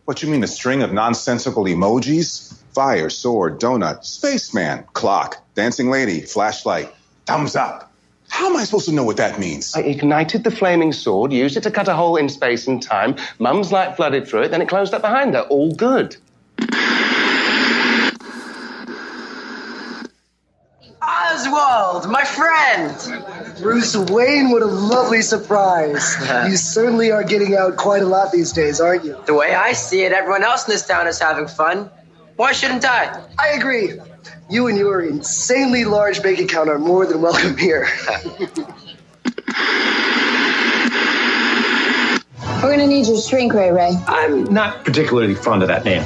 What, you mean a string of nonsensical emojis? Fire, sword, donut, spaceman, clock, dancing lady, flashlight, thumbs up. How am I supposed to know what that means? I ignited the flaming sword, used it to cut a hole in space and time. Mum's light flooded through it, then it closed up behind her. All good. Oswald, my friend! Bruce Wayne, what a lovely surprise. You certainly are getting out quite a lot these days, aren't you? The way I see it, everyone else in this town is having fun. Why shouldn't I? I agree. You and your insanely large bank account are more than welcome here. We're gonna need your shrink ray, Ray. I'm not particularly fond of that name.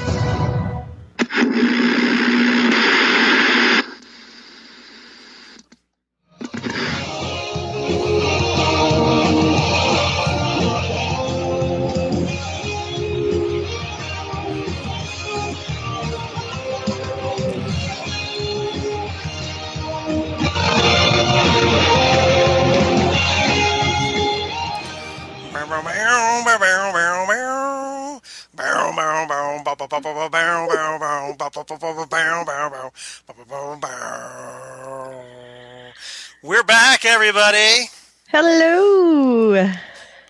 We're back, everybody. Hello.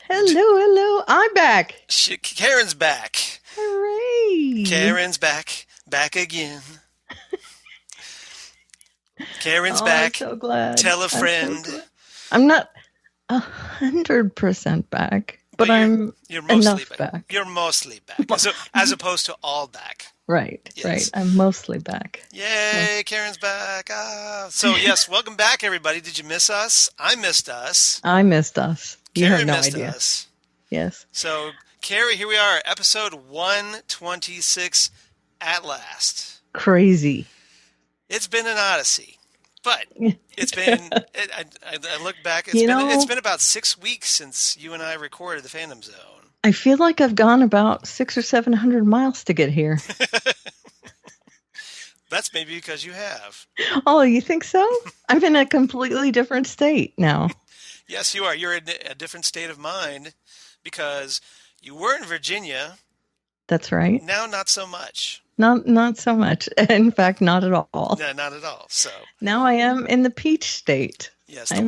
Hello. I'm back. Karen's back. Hooray. Karen's back again. Karen's back. I'm so glad. Tell a friend. I'm not 100% back, but you're mostly back. You're mostly back, as opposed to all back. Right, yes. Right. I'm mostly back. Yay, Karen's back. So, yes, welcome back, everybody. Did you miss us? I missed us. You Karen have no missed idea. us. Yes. So, Carrie, here we are, episode 126 at last. Crazy. It's been an odyssey, but it's been, I look back, it's been about 6 weeks since you and I recorded the Phantom Zone. I feel like I've gone about 600 or 700 miles to get here. That's maybe because you have. Oh, you think so? I'm in a completely different state now. Yes, you are. You're in a different state of mind because you were in Virginia. That's right. Now, not so much. Not so much. In fact, not at all. No, not at all. So now I am in the Peach State. Yes, the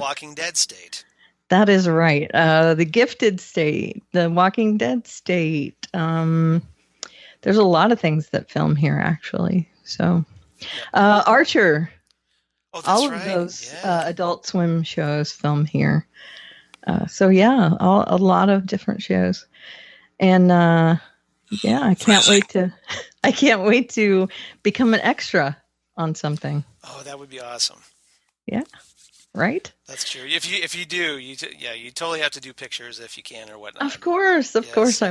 Walking Dead state. That is right. The Gifted State, the Walking Dead State. There's a lot of things that film here, actually. So, Archer. Oh, that's all of those Adult Swim shows film here. So yeah, a lot of different shows, and I can't wait to become an extra on something. Oh, that would be awesome. Yeah. Right? That's true. If you do, you totally have to do pictures if you can or whatnot. Of course I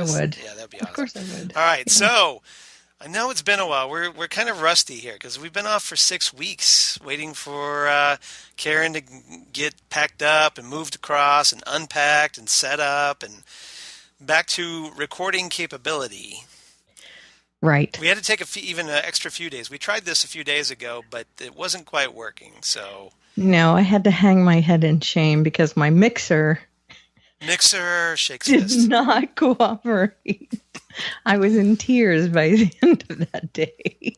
would. Yeah, that'd be awesome. Of course I would. All right, so I know it's been a while. We're kind of rusty here because we've been off for 6 weeks waiting for Karen to get packed up and moved across and unpacked and set up and back to recording capability. Right. We had to take even an extra few days. We tried this a few days ago, but it wasn't quite working. So no, I had to hang my head in shame because my mixer shakes did fist. not cooperate. I was in tears by the end of that day.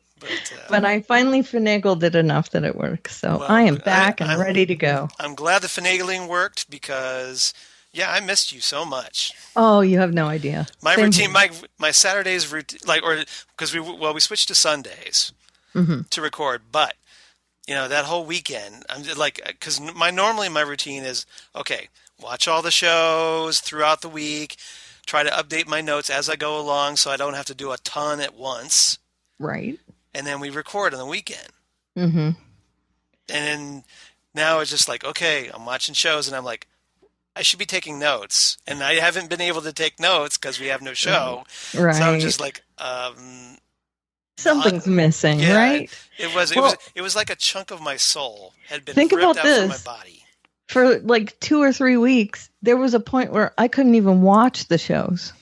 But I finally finagled it enough that it works. So I am back and ready to go. I'm glad the finagling worked because, I missed you so much. Oh, you have no idea. My routine, my Saturdays routine, because we switched to Sundays to record, but that whole weekend, I'm just because normally my routine is watch all the shows throughout the week, try to update my notes as I go along, so I don't have to do a ton at once. Right. And then we record on the weekend. Mm-hmm. And then now it's just I'm watching shows, and I'm like, I should be taking notes, and I haven't been able to take notes because we have no show. Right. So I'm just something's missing, right? It was like a chunk of my soul had been ripped out from my body. For 2 or 3 weeks, there was a point where I couldn't even watch the shows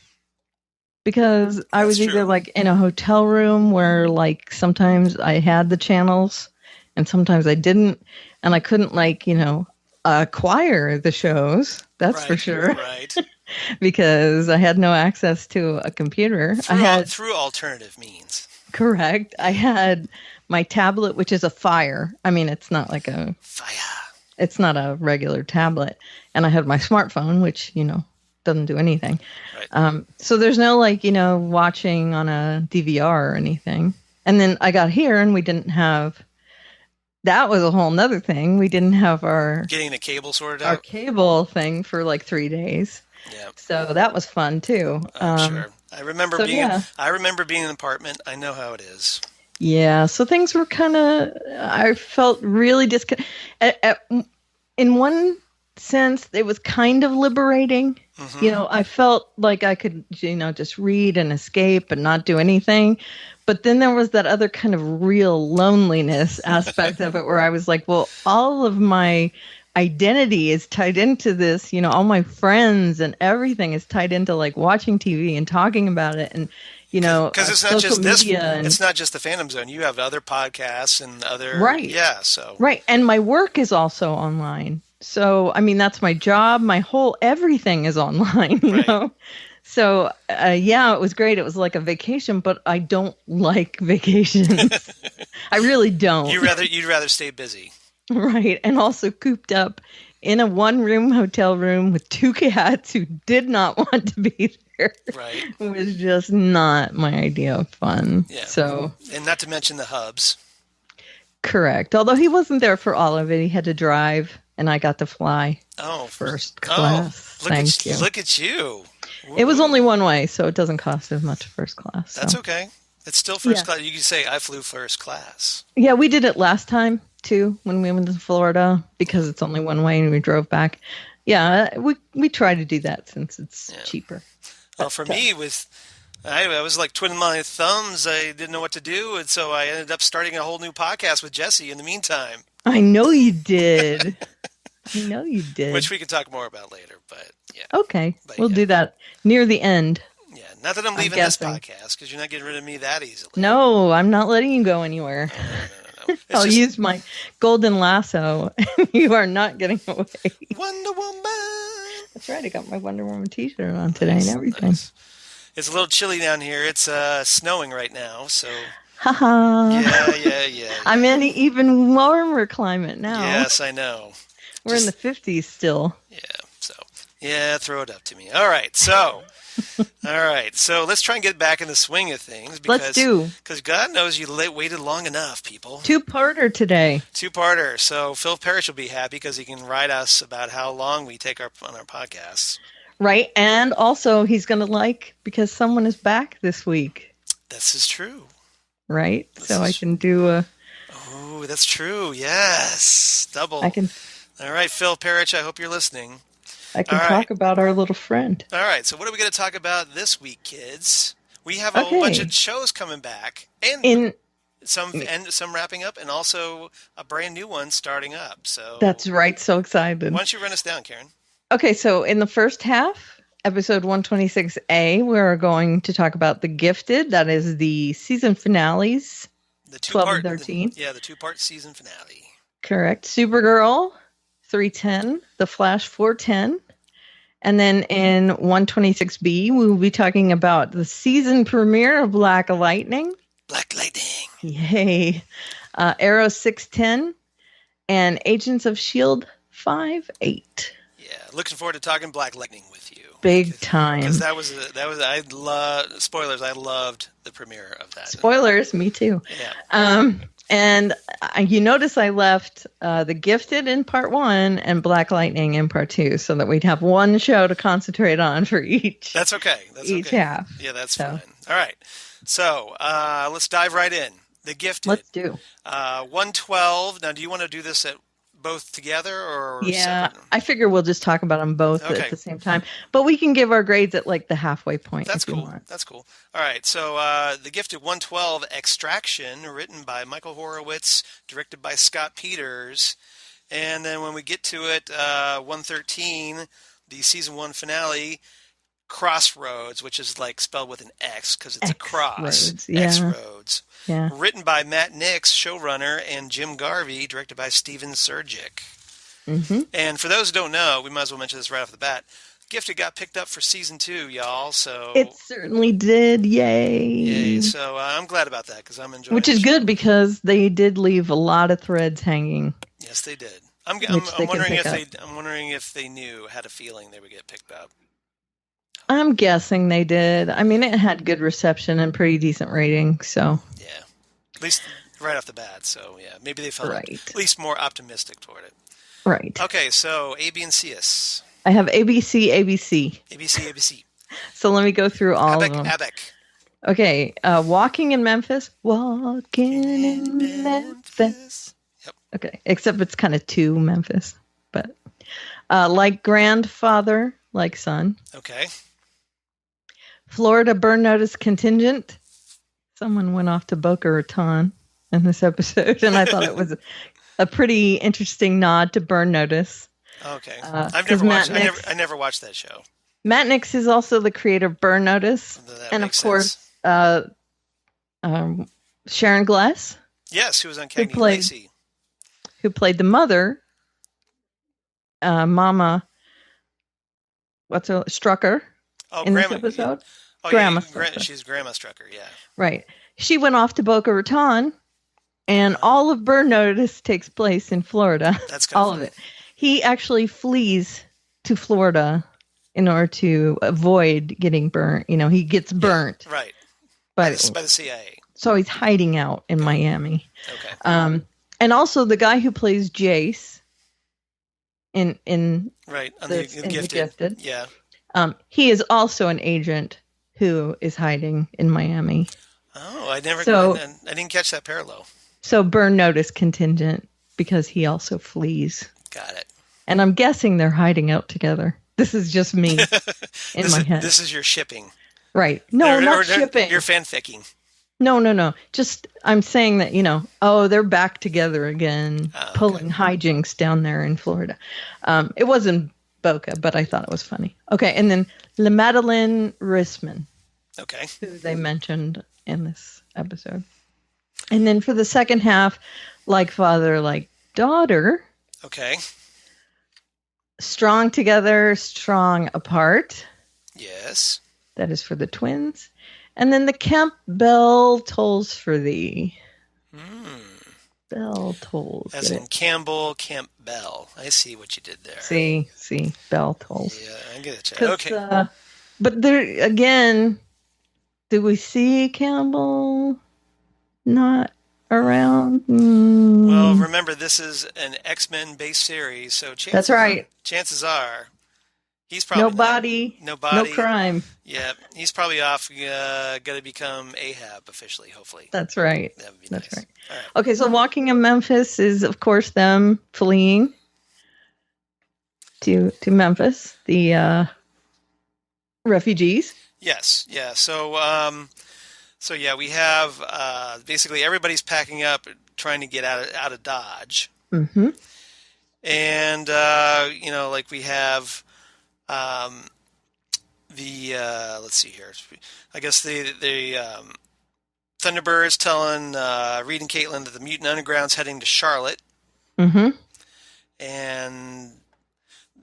because I was either in a hotel room where sometimes I had the channels and sometimes I didn't, and I couldn't acquire the shows. That's for sure. Right. because I had no access to a computer. Through alternative means. Correct. I had my tablet, which is a Fire. I mean, it's not like a Fire. It's not a regular tablet. And I had my smartphone, which, doesn't do anything. Right. So there's no watching on a DVR or anything. And then I got here and we didn't have, that was a whole nother thing. We didn't have getting the cable sorted our out. cable thing for like 3 days. Yeah. So that was fun too. Sure. I remember being in an apartment. I know how it is. Yeah. So things were I felt really in one sense, it was kind of liberating. Mm-hmm. I felt like I could, just read and escape and not do anything. But then there was that other kind of real loneliness aspect of it where I was like, well, all of my identity is tied into this, all my friends and everything is tied into like watching TV and talking about it. And, because it's not just this, and, it's not just the Phantom Zone. You have other podcasts and other, right. Yeah. So, right. And my work is also online. So, I mean, that's my job. Everything is online, you know? So, it was great. It was like a vacation, but I don't like vacations. I really don't. You'd rather stay busy. Right. And also cooped up in a 1-room hotel room with 2 cats who did not want to be there. Right. It was just not my idea of fun. Yeah. So, and not to mention the hubs. Correct. Although he wasn't there for all of it. He had to drive and I got to fly. First class. Thank you. Look at you. Ooh. It was only one way, so it doesn't cost as much first class. So. That's okay. It's still first class. You can say, I flew first class. Yeah, we did it last time, too, when we went to Florida, because it's only one way and we drove back. Yeah, we try to do that since it's cheaper. Well, for me, I was like twiddling my thumbs. I didn't know what to do, and so I ended up starting a whole new podcast with Jesse in the meantime. I know you did. I know you did. Which we can talk more about later, but yeah. Okay, we'll do that near the end. Yeah, not that I'm leaving this podcast, because you're not getting rid of me that easily. No, I'm not letting you go anywhere. No. I'll use my golden lasso. You are not getting away. Wonder Woman. That's right. I got my Wonder Woman t-shirt on today and everything. Nice. It's a little chilly down here. It's snowing right now, so... Haha. Yeah. I'm in an even warmer climate now. Yes, I know. We're in the 50s still. Yeah, throw it up to me. All right, so let's try and get back in the swing of things. Let's do. Because God knows you waited long enough, people. 2-parter today. 2-parter. So Phil Parrish will be happy because he can write us about how long we take on our podcasts. Right, and also he's going to because someone is back this week. This is true. Right? I can do a... Oh, that's true. Yes. Double. I can... All right, Phil Parrish, I hope you're listening. I can talk about our little friend. All right, so what are we going to talk about this week, kids? We have a whole bunch of shows coming back, and some wrapping up, and also a brand new one starting up. So that's right. So excited. Why don't you run us down, Karen? Okay, so in the first half, episode 126A, we're going to talk about The Gifted. That is the season finales, the 12 and 13. The 2-part season finale. Correct. Supergirl, 310, The Flash 410. And then in 126B, we will be talking about the season premiere of Black Lightning. Black Lightning. Yay. Arrow 610 and Agents of S.H.I.E.L.D. 5-8. Yeah, looking forward to talking Black Lightning with you. Big time. Because spoilers, I loved the premiere of that. Spoilers, me too. Yeah. And you notice I left The Gifted in part 1 and Black Lightning in part 2 so that we'd have one show to concentrate on for each. That's okay. Each half. Yeah, that's fine. All right. So let's dive right in. The Gifted. Let's do. 112. Now, do you want to do this at both together or separate? I figure we'll just talk about them both at the same time. But we can give our grades at the halfway point. That's cool. That's cool. All right. So The Gifted 112 Extraction, written by Michael Horowitz, directed by Scott Peters. And then when we get to it, 113, the season 1 finale, Crossroads, which is spelled with an X because it's a cross. X-Roads. Yeah. Written by Matt Nix, showrunner, and Jim Garvey, directed by Steven Surgic. Mm-hmm. And for those who don't know, we might as well mention this right off the bat. Gifted got picked up for season 2, y'all. So It certainly did. Yay. So I'm glad about that because I'm enjoying. Which is good because they did leave a lot of threads hanging. Yes, they did. I'm wondering if they knew, had a feeling they would get picked up. I'm guessing they did. I mean, it had good reception and pretty decent rating. So yeah, at least right off the bat. So yeah, maybe they felt at least more optimistic toward it. Right. Okay, so A, B, and C-S. I have ABC, ABC. ABC, ABC. So let me go through all of them. Abec. Okay, Walking in Memphis. Walking in Memphis. Yep. Okay, except it's kind of to Memphis. But Like Grandfather, Like Son. Okay. Florida Burn Notice Contingent. Someone went off to Boca Raton in this episode, and I thought it was a pretty interesting nod to Burn Notice. Okay. I never watched that show. Matt Nix is also the creator of Burn Notice. And of course, Sharon Glass. Yes, who was on Cagney and Lacey. Who played the mother, Mama, Strucker, in this episode. Grandma Strucker. She's Grandma Strucker, yeah. Right. She went off to Boca Raton, and all of Burn Notice takes place in Florida. That's kind all of it. He actually flees to Florida in order to avoid getting burnt. You know, he gets burnt. Yeah, right. By the CIA. So he's hiding out in Miami. Okay. And also the guy who plays Jace in right on the Gifted. Yeah. He is also an agent who is hiding in Miami. Oh, I didn't catch that parallel. So Burn Notice Contingent because he also flees. Got it. And I'm guessing they're hiding out together. This is just me in my head. This is your shipping. Right. No, not shipping. You're fanficking. No. Just I'm saying that, they're back together again, pulling hijinks down there in Florida. It wasn't Boca, but I thought it was funny. Okay, and then La Madeleine Risman. Okay. Who they mentioned in this episode. And then for the second half, Like Father, Like Daughter. Okay. Strong Together, Strong Apart. Yes. That is for the twins. And then the Camp Bell Tolls for Thee. Bell Tolls. As in Campbell, Camp Bell. I see what you did there. See. Bell Tolls. Yeah, I get it. Okay. But there, again, do we see Campbell not around? Well, remember, this is an X-Men based series, so that's right. Chances are he's probably nobody, no crime. Yeah, he's probably off, going to become Ahab officially, hopefully. That's right. That would be That's nice. right. All right. Okay, so Walking in Memphis is, of course, them fleeing to Memphis, the refugees. Yes, yeah. So yeah, we have basically everybody's packing up, trying to get out of Dodge. Mm-hmm. And we have let's see here. I guess the Thunderbirds telling Reed and Caitlin that the Mutant Underground's heading to Charlotte. Mm-hmm. And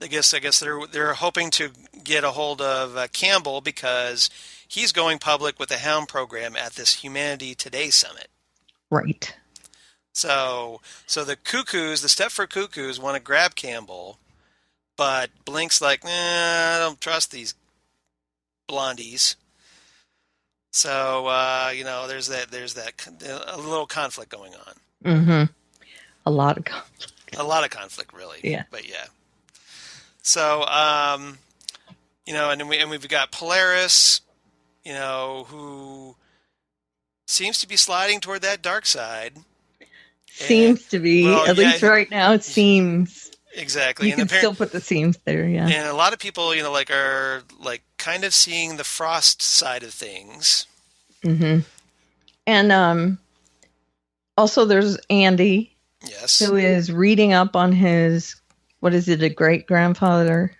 I guess they're hoping to get a hold of Campbell because he's going public with the Hound program at this Humanity Today summit. Right. So the Cuckoos, the Stepford Cuckoos, want to grab Campbell, but Blink's like, I don't trust these blondies. So there's a little conflict going on. Mm-hmm. A lot of conflict. A lot of conflict, really. Yeah. But yeah. So and we've got Polaris, who seems to be sliding toward that dark side. Seems to be, at least right now. It seems exactly. You can still put the seams there, yeah. And a lot of people, are kind of seeing the Frost side of things. Mm-hmm. And also there's Andy, yes, who is reading up on his, what is it? A great grandfather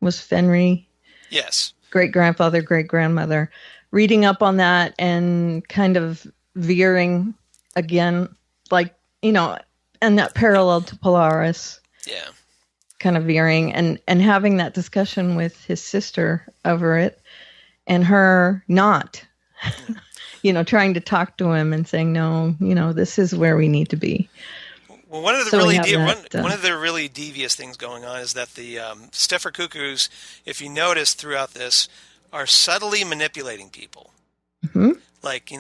was Fenry. Yes, great grandfather, great grandmother. Reading up on that and kind of veering again, and that parallel to Polaris. Yeah. kind of veering and having that discussion with his sister over it, and her not, trying to talk to him and saying, no, this is where we need to be. Well, one of the really devious things going on is that the Stepher Cuckoos, if you notice throughout this, are subtly manipulating people. Mm-hmm. Like,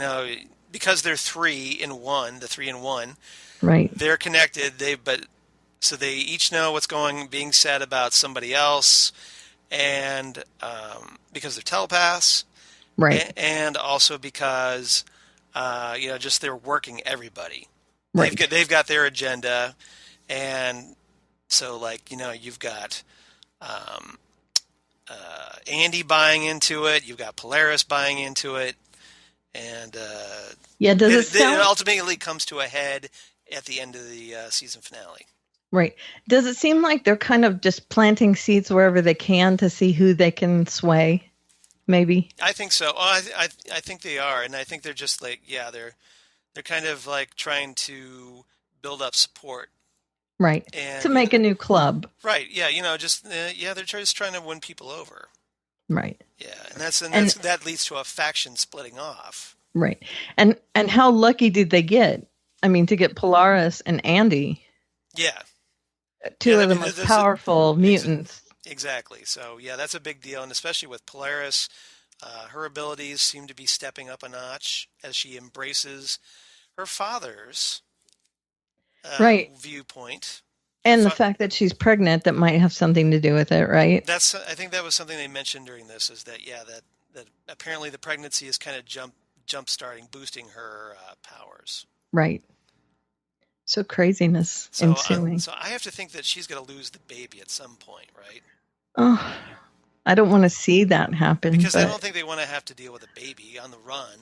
because they're 3 in 1, the 3 in 1, right? They're connected. So they each know what's being said about somebody else, and because they're telepaths, right? And also because just they're working everybody. Right. They've got their agenda, and so you've got Andy buying into it, you've got Polaris buying into it, and it ultimately comes to a head at the end of the season finale. Right. Does it seem like they're kind of just planting seeds wherever they can to see who they can sway? Maybe. I think so. I think they are, and I think they're just they're kind of like trying to build up support. Right. And, to make a new club. Right. Yeah. They're just trying to win people over. Right. Yeah, and that leads to a faction splitting off. Right. And how lucky did they get? I mean, to get Polaris and Andy. Yeah. Two of the most powerful mutants. Exactly. So, yeah, that's a big deal. And especially with Polaris, her abilities seem to be stepping up a notch as she embraces her father's viewpoint. And the fact that she's pregnant, that might have something to do with it, right? I think that was something they mentioned during this, is that, that apparently the pregnancy is kind of jump-starting, boosting her powers. Right. So craziness ensuing. So I have to think that she's going to lose the baby at some point, right? Oh, I don't want to see that happen. Because I don't think they want to have to deal with a baby on the run.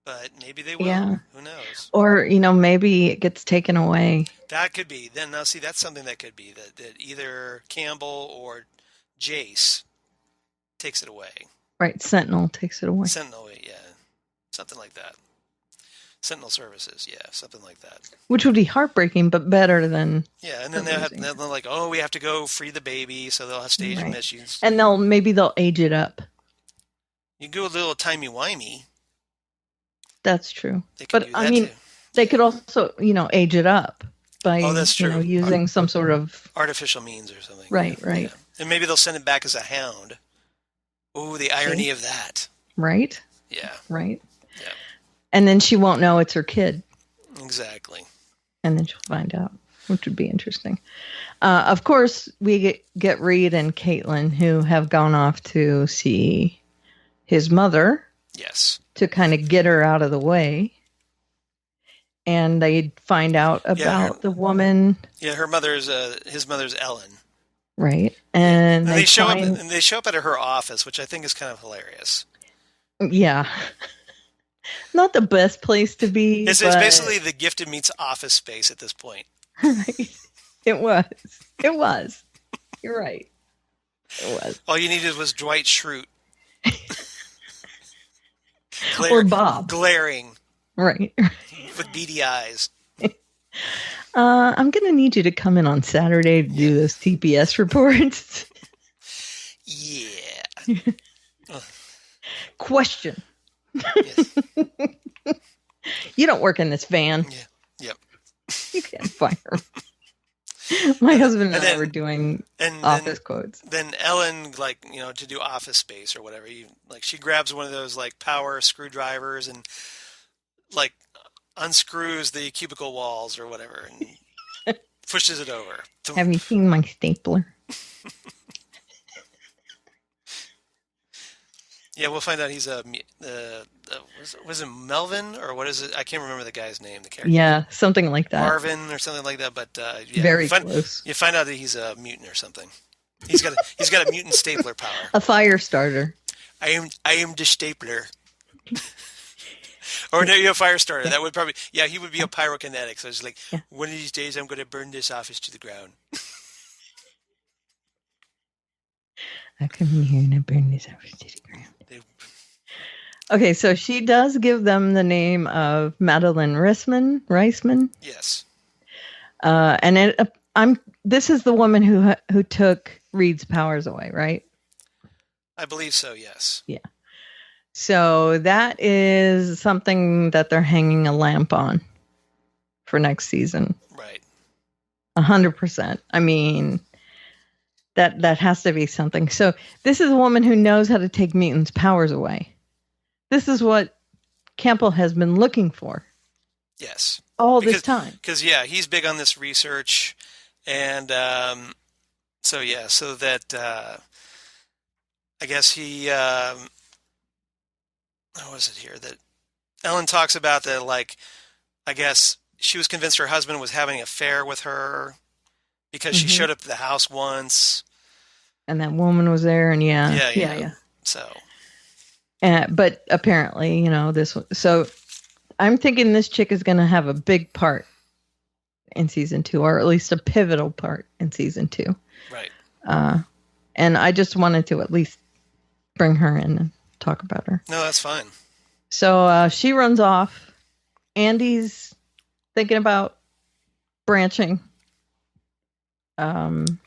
But maybe they will. Yeah. Who knows? Or, maybe it gets taken away. That could be. Then now, see, that's something that could be. That either Campbell or Jace takes it away. Right. Sentinel takes it away. Sentinel, yeah. Something like that. Sentinel Services, yeah, something like that. Which would be heartbreaking, but better than... Yeah, and then they're like, oh, we have to go free the baby, so they'll have stage missions. And maybe they'll age it up. You can go a little timey-wimey. That's true. But, I mean, they could also, age it up by that's true. Using some sort of... artificial means or something. Right. Yeah. And maybe they'll send it back as a hound. Oh, the irony of that. Right? Yeah. Right? Yeah. And then she won't know it's her kid. Exactly. And then she'll find out, which would be interesting. Of course, we get Reed and Caitlin, who have gone off to see his mother. Yes. To kind of get her out of the way. And they find out about the woman. Yeah, his mother's Ellen. Right. And they show up at her office, which I think is kind of hilarious. Yeah. Not the best place to be. It's basically the Gifted Meets Office Space at this point. Right. It was. You're right. It was. All you needed was Dwight Schrute. Or Bob. Glaring. Right. With beady eyes. I'm going to need you to come in on Saturday to do those TPS reports. Yeah. Question. Yes. You don't work in this van. Yeah. Yep. You can't fire him. My husband and I were doing office quotes. Then Ellen, to do Office Space or whatever, she grabs one of those power screwdrivers and unscrews the cubicle walls or whatever and pushes it over. Have you seen my stapler? Yeah, we'll find out he's was it Melvin or what is it? I can't remember the guy's name, the character. Yeah, something like that. Marvin or something like that. But very close. You find out that he's a mutant or something. He's got a mutant stapler power. A fire starter. I am the stapler. Or no, fire starter. That would probably he would be a pyrokinetic. So it's one of these days I'm going to burn this office to the ground. I come in here and I burn this office to the ground. Okay, so she does give them the name of Madeline Reisman. Yes. And This is the woman who took Reed's powers away, right? I believe so, yes. Yeah. So that is something that they're hanging a lamp on for next season. Right. 100%. I mean, that has to be something. So this is a woman who knows how to take mutants' powers away. This is what Campbell has been looking for. Yes. This time. Because, yeah, he's big on this research. And so that I guess he, what was it here? That Ellen talks about that, like, I guess she was convinced her husband was having an affair with her because she showed up at the house once. And that woman was there, and yeah. So. But apparently, so I'm thinking this chick is going to have a big part in season 2, or at least a pivotal part in season 2. Right. And I just wanted to at least bring her in and talk about her. No, that's fine. So she runs off. Andy's thinking about branching. And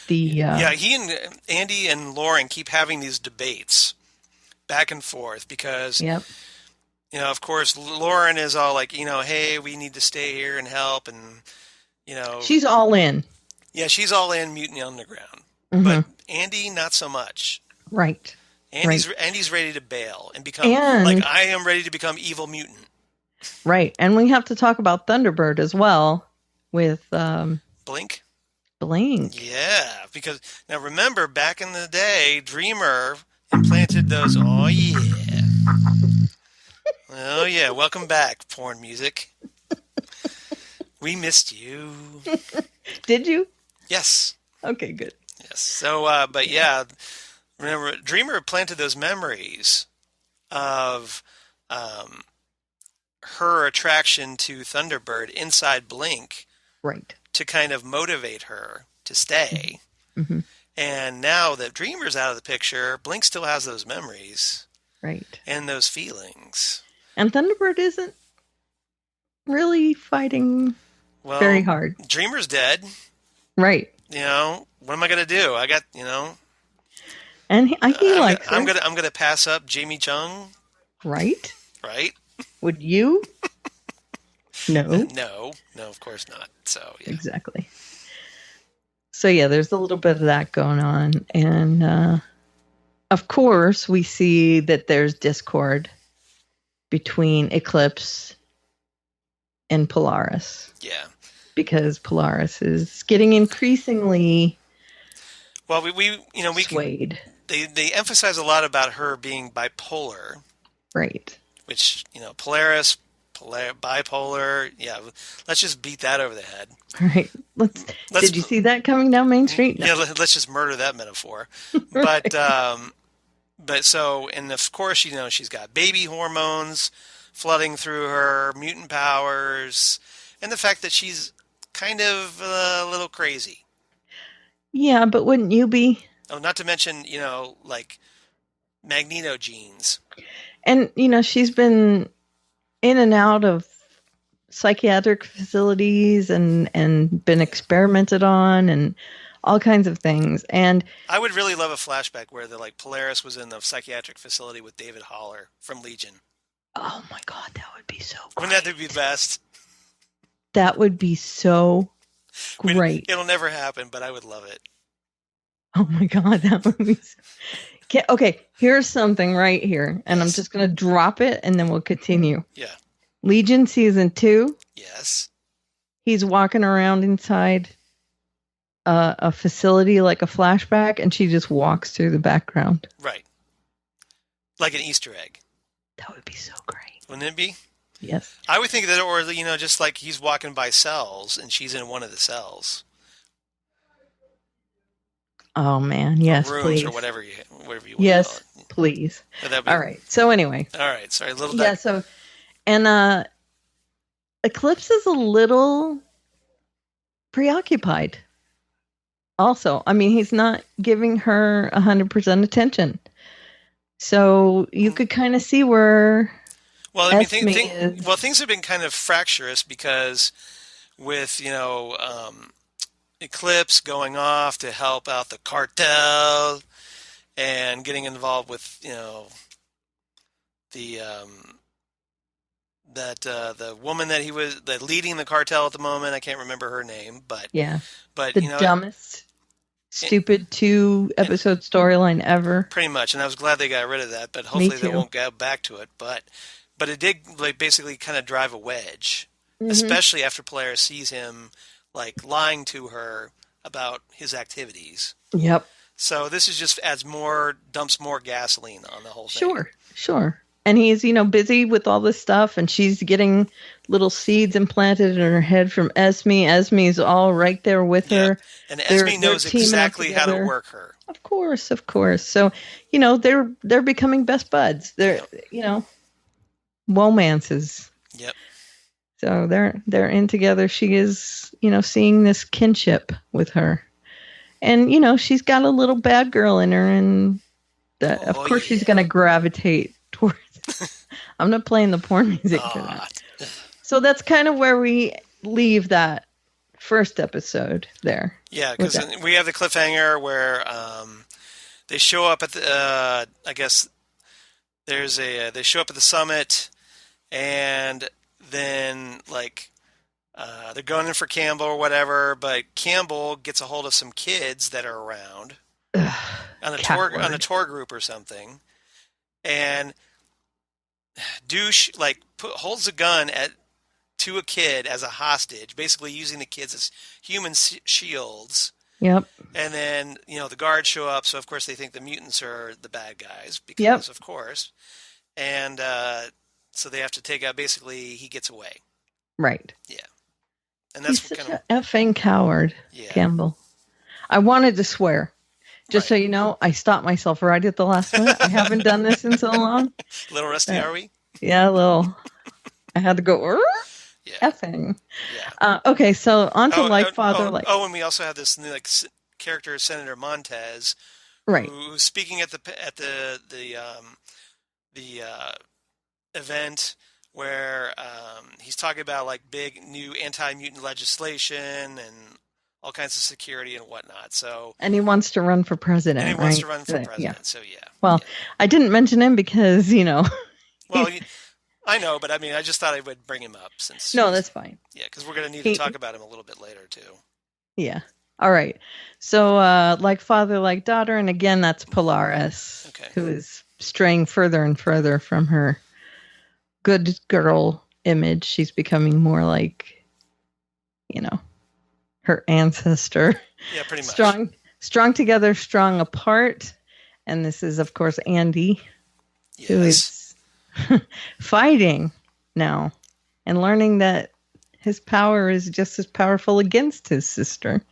he and Andy and Lauren keep having these debates back and forth because, of course, Lauren is all like, hey, we need to stay here and help. And, she's all in. Yeah, she's all in Mutiny Underground. But Andy, not so much. Right. Andy's ready to bail and become, like, I am ready to become evil mutant. Right. And we have to talk about Thunderbird as well with Blink. Yeah, because now remember, back in the day, Dreamer implanted those. Oh yeah, welcome back, porn music. We missed you. Did you? Yes. Okay, good. Yes. So, remember, Dreamer planted those memories of her attraction to Thunderbird inside Blink. Right. To kind of motivate her to stay. Mm-hmm. And now that Dreamer's out of the picture, Blink still has those memories. Right. And those feelings. And Thunderbird isn't really fighting very hard. Dreamer's dead. Right. What am I going to do? I got, And he likes her. I'm going to pass up Jamie Chung. Right. Right. Would you? No. No, of course not. So, yeah. Exactly. So, yeah, there's a little bit of that going on. And, of course, we see that there's discord between Eclipse and Polaris. Yeah. Because Polaris is getting increasingly swayed. They emphasize a lot about her being bipolar. Right. Which, Polaris... bipolar, yeah. Let's just beat that over the head. All right. Did you see that coming down Main Street? No. Yeah, let's just murder that metaphor. But, and of course, she's got baby hormones flooding through her, mutant powers, and the fact that she's kind of a little crazy. Yeah, but wouldn't you be? Oh, not to mention, like Magneto genes. And, she's been in and out of psychiatric facilities and been experimented on and all kinds of things. And I would really love a flashback where Polaris was in the psychiatric facility with David Haller from Legion. Oh my God, that would be so great. Wouldn't that be the best? That would be so great. It'll never happen, but I would love it. Oh my God, that would be so... Okay, here's something right here, and I'm just going to drop it, and then we'll continue. Yeah. Legion season 2. Yes. He's walking around inside a facility like a flashback, and she just walks through the background. Right. Like an Easter egg. That would be so great. Wouldn't it be? Yes. I would think that, or, just like he's walking by cells, and she's in one of the cells. Oh man, yes, rooms please. Or whatever you want to yes, call it. Please. All right. So anyway. All right. Sorry, a little bit. Yeah. So, and Eclipse is a little preoccupied. Also, I mean, he's not giving her 100% attention. So you could kind of see where. Well, I mean, things have been kind of fractious because with, Eclipse going off to help out the cartel and getting involved with, the the woman that leading the cartel at the moment. I can't remember her name, but the dumbest, stupid 2-episode storyline ever. Pretty much, and I was glad they got rid of that. But hopefully they won't go back to it. But it did basically kind of drive a wedge, especially after Polaris sees him lying to her about his activities. Yep. So this is just dumps more gasoline on the whole thing. Sure. And he's, busy with all this stuff, and she's getting little seeds implanted in her head from Esme. Esme's all right there with her. And Esme knows exactly how to work her. Of course. So, they're becoming best buds. They're, romances. Yep. So they're in together. She is, seeing this kinship with her. And, she's got a little bad girl in her, and of course she's going to gravitate towards. I'm not playing the porn music for that. So that's kind of where we leave that first episode there. Yeah, because we have the cliffhanger where they show up at the. I guess they show up at the summit, and then they're going in for Campbell or whatever, but Campbell gets a hold of some kids that are around on a tour group or something, and Douche holds a gun to a kid as a hostage, basically using the kids as human shields. Yep. And then the guards show up, so of course they think the mutants are the bad guys because of course, and so they have to take out. Basically, he gets away. Right. Yeah. And that's He's such an effing coward, Campbell. I wanted to swear. Just so you know, I stopped myself right at the last minute. I haven't done this in so long. A little rusty, are we? Yeah, a little. I had to go, effing. Yeah. Okay, so on to and we also have this new character, Senator Montez, right? Who's speaking at the event where he's talking about big new anti-mutant legislation and all kinds of security and whatnot. So, he wants to run for president. So yeah. Well, I didn't mention him because Well, I know, but I mean, I just thought I would bring him up since. No, that's fine. Yeah, because we're going to need to talk about him a little bit later too. Yeah. All right. So, like father, like daughter, and again, that's Polaris, who is straying further and further from her good girl image. She's becoming more like, her ancestor. Yeah, pretty much. Strong together, strong apart. And this is, of course, Andy, who is fighting now and learning that his power is just as powerful against his sister.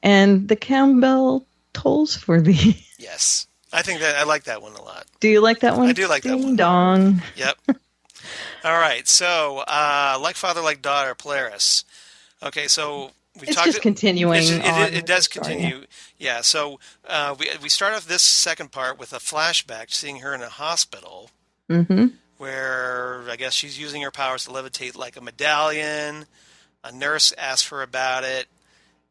And the Campbell tolls for thee. Yes. I think that I like that one a lot. Do you like that one? I do like that one. Ding dong. Yep. All right. So, like father, like daughter, Polaris. Okay, so it's just continuing. It does continue. Yeah. So we start off this second part with a flashback, seeing her in a hospital, where I guess she's using her powers to levitate like a medallion. A nurse asks her about it,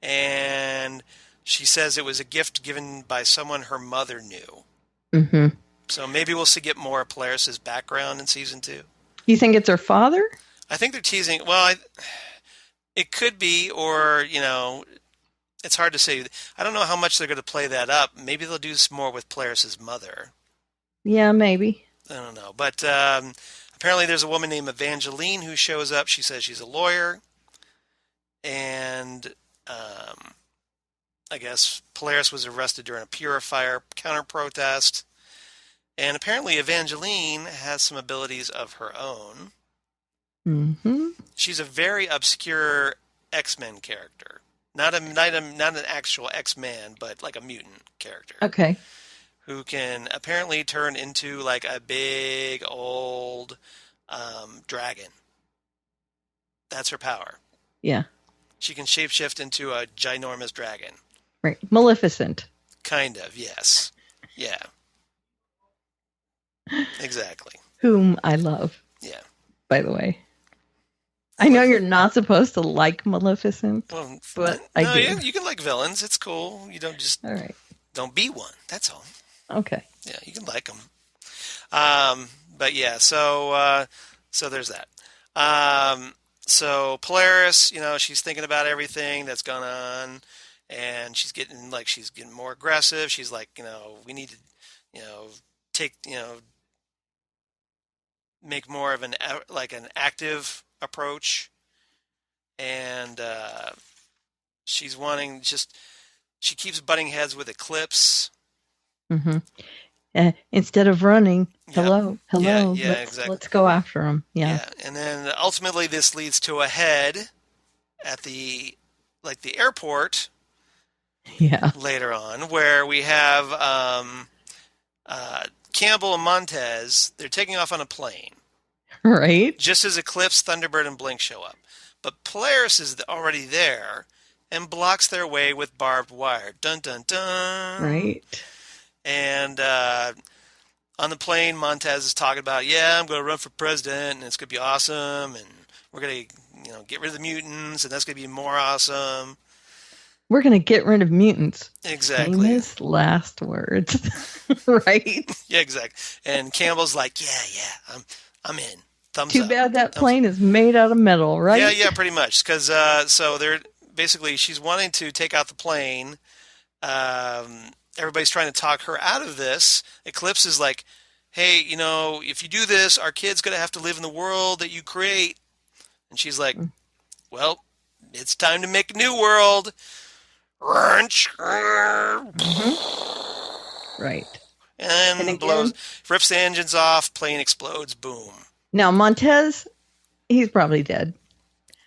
and she says it was a gift given by someone her mother knew. So maybe we'll get more of Polaris's background in season 2. You think it's her father? I think they're teasing. Well, it could be, or, it's hard to say. I don't know how much they're going to play that up. Maybe they'll do some more with Polaris's mother. Yeah, maybe. I don't know. But apparently there's a woman named Evangeline who shows up. She says she's a lawyer. And I guess Polaris was arrested during a purifier counter-protest. And apparently Evangeline has some abilities of her own. She's a very obscure X-Men character. Not an actual X-Man, but like a mutant character. Okay. Who can apparently turn into like a big old dragon. That's her power. Yeah. She can shapeshift into a ginormous dragon. Right. Maleficent. Kind of, yes. Yeah. Exactly. Whom I love. Yeah. By the way. I know you're not supposed to like Maleficent, Well, but I do. You can like villains. It's cool. You don't just All right. don't be one. That's all. Okay. Yeah, you can like them. But yeah, so there's that. So Polaris, she's thinking about everything that's gone on, and she's getting more aggressive. She's like, we need to, take, make more of an active approach, and she's wanting she keeps butting heads with Eclipse. Mm-hmm. Instead of running, hello, Yeah, exactly. Let's go after him. Yeah. And then ultimately this leads to a head at the airport. Yeah. Later on, where we have Campbell and Montez. They're taking off on a plane. Right. Just as Eclipse, Thunderbird, and Blink show up. But Polaris is already there and blocks their way with barbed wire. Dun, dun, dun. Right. And on the plane, Montez is talking about, I'm going to run for president, and it's going to be awesome, and we're going to, get rid of the mutants, and that's going to be more awesome. We're going to get rid of mutants. Exactly. Famous last words. Right? Yeah, exactly. And Campbell's like, I'm in. Thumbs Too up. bad that plane is made out of metal, right? Yeah, pretty much. Because so they're basically, she's wanting to take out the plane. Everybody's trying to talk her out of this. Eclipse is like, hey, if you do this, our kid's going to have to live in the world that you create. And she's like, well, it's time to make a new world. Mm-hmm. Right. And rips the engines off, plane explodes, boom. Now, Montez, he's probably dead.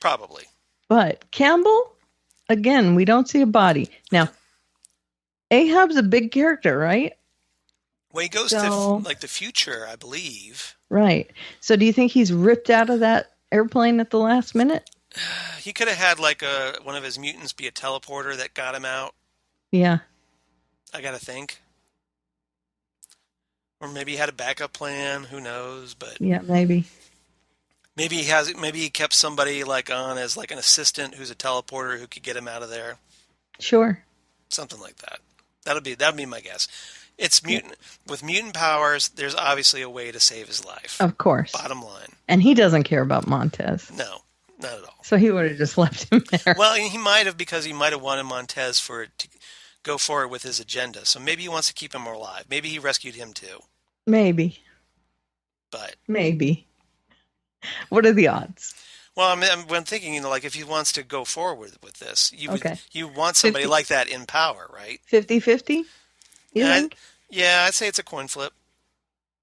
Probably. But Campbell, again, we don't see a body. Now, Ahab's a big character, right? Well, he goes to the future, I believe. Right. So do you think he's ripped out of that airplane at the last minute? He could have had one of his mutants be a teleporter that got him out. Yeah. I gotta think. Or maybe he had a backup plan. Who knows? But yeah, maybe. Maybe he kept somebody on as an assistant who's a teleporter who could get him out of there. Sure. Something like that. That'd be my guess. It's mutant with mutant powers. There's obviously a way to save his life. Of course. Bottom line. And he doesn't care about Montez. No, not at all. So he would have just left him there. Well, he might have, because he might have wanted Montez to go forward with his agenda. So maybe he wants to keep him alive. Maybe he rescued him too. Maybe. But maybe. What are the odds? Well, I'm thinking, if he wants to go forward with this, you want somebody 50, like that in power, right? 50-50? You think? I'd say it's a coin flip.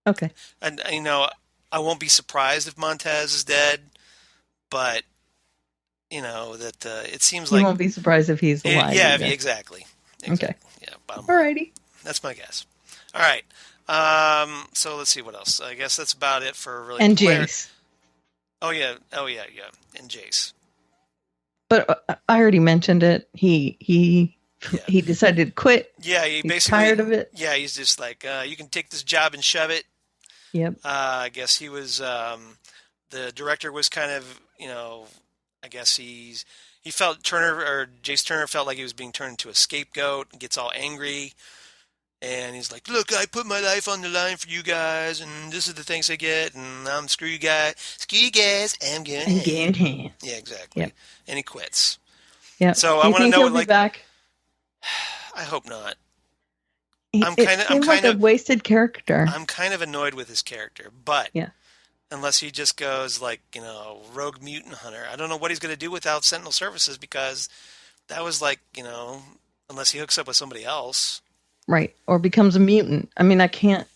Okay. And I won't be surprised if Montez is dead, but that it seems like you won't be surprised if he's alive. Yeah, exactly. Okay. Yeah. Alrighty. That's my guess. All right. So let's see what else. I guess that's about it for really. And Jace. Oh yeah, and Jace. But I already mentioned it. He decided to quit. Yeah, he's basically tired of it. Yeah, he's just like, you can take this job and shove it. Yep. I guess he was. The director was kind of, I guess he felt Jace Turner felt like he was being turned into a scapegoat and gets all angry. And he's like, look, I put my life on the line for you guys, and this is the things I get, and I'm screw you guys. Screw you guys, I'm going home. Yeah, exactly. Yep. And he quits. Yeah. So I want to know, he'll be back? I hope not. I'm kind of a wasted character. I'm kind of annoyed with his character, but unless he just goes rogue mutant hunter, I don't know what he's going to do without Sentinel Services, because that was unless he hooks up with somebody else. Right. Or becomes a mutant. I mean, I can't.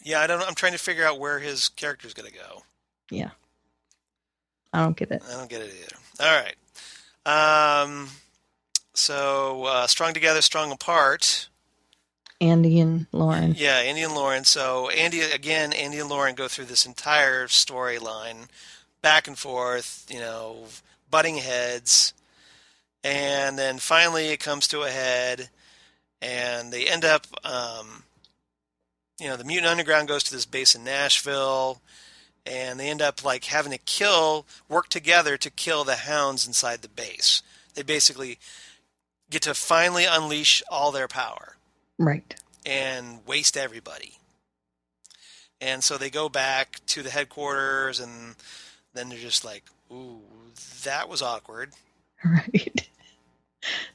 Yeah, I don't know. I'm trying to figure out where his character's going to go. Yeah. I don't get it. I don't get it either. All right. So, Strong Together, Strong Apart. Andy and Lauren. Yeah, Andy and Lauren. So, Andy and Lauren go through this entire storyline, back and forth, butting heads. And then finally it comes to a head. And they end up, the Mutant Underground goes to this base in Nashville, and they end up like having to work together to kill the hounds inside the base. They basically get to finally unleash all their power. Right. And waste everybody. And so they go back to the headquarters, and then they're just like, ooh, that was awkward. Right.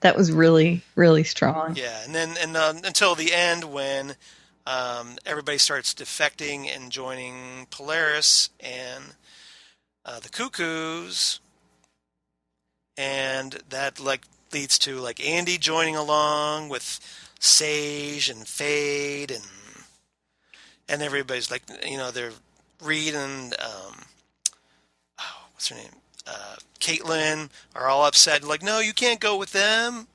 That was really, really strong. Yeah, and then until the end when everybody starts defecting and joining Polaris and the Cuckoos, and that like leads to like Andy joining along with Sage and Fade, and everybody's like, they're Reed and what's her name, Caitlin are all upset, like, no, you can't go with them.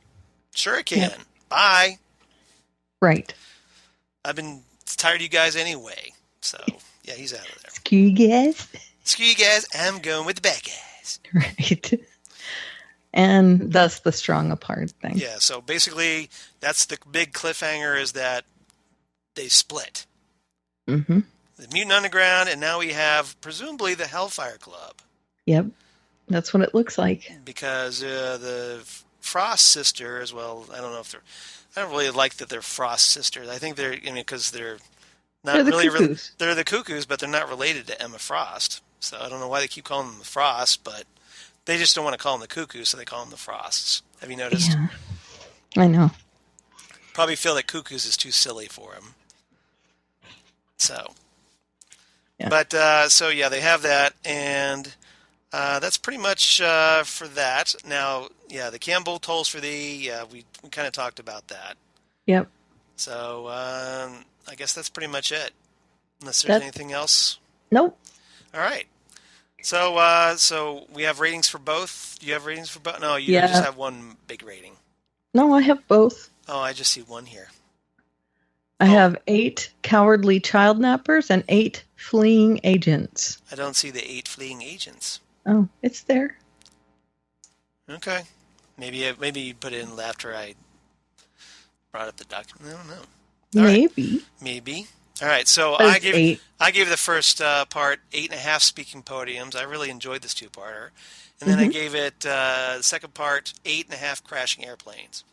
Sure I can. Yep. Bye. Right. I've been tired of you guys anyway. So yeah, he's out of there. Screw you guys. Screw you guys. I'm going with the bad guys. Right. And thus the strong apart thing. Yeah, so basically that's the big cliffhanger, is that they split. Mm-hmm. The Mutant Underground, and now we have presumably the Hellfire Club. Yep. That's what it looks like. Because the Frost sisters, well, I don't know if I don't really like that they're Frost sisters. I think because they're not they're really, they're the Cuckoos, but they're not related to Emma Frost. So I don't know why they keep calling them the Frost, but they just don't want to call them the Cuckoos, so they call them the Frosts. Have you noticed? Yeah. I know. Probably feel that Cuckoos is too silly for them. So. Yeah. But, so yeah, they have that, and that's pretty much for that. Now, yeah, the Campbell tolls for thee, we kind of talked about that. Yep. So, I guess that's pretty much it. Unless there's anything else? Nope. All right. So we have ratings for both. Do you have ratings for both? No, you just have one big rating. No, I have both. Oh, I just see one here. I have 8 cowardly child nappers and 8 fleeing agents. I don't see the 8 fleeing agents. Oh, it's there. Okay. Maybe you put it in after I brought up the document. I don't know. Maybe. Right. Maybe. All right. So I gave the first part 8.5 speaking podiums. I really enjoyed this 2-parter. And then I gave it the second part 8.5 crashing airplanes.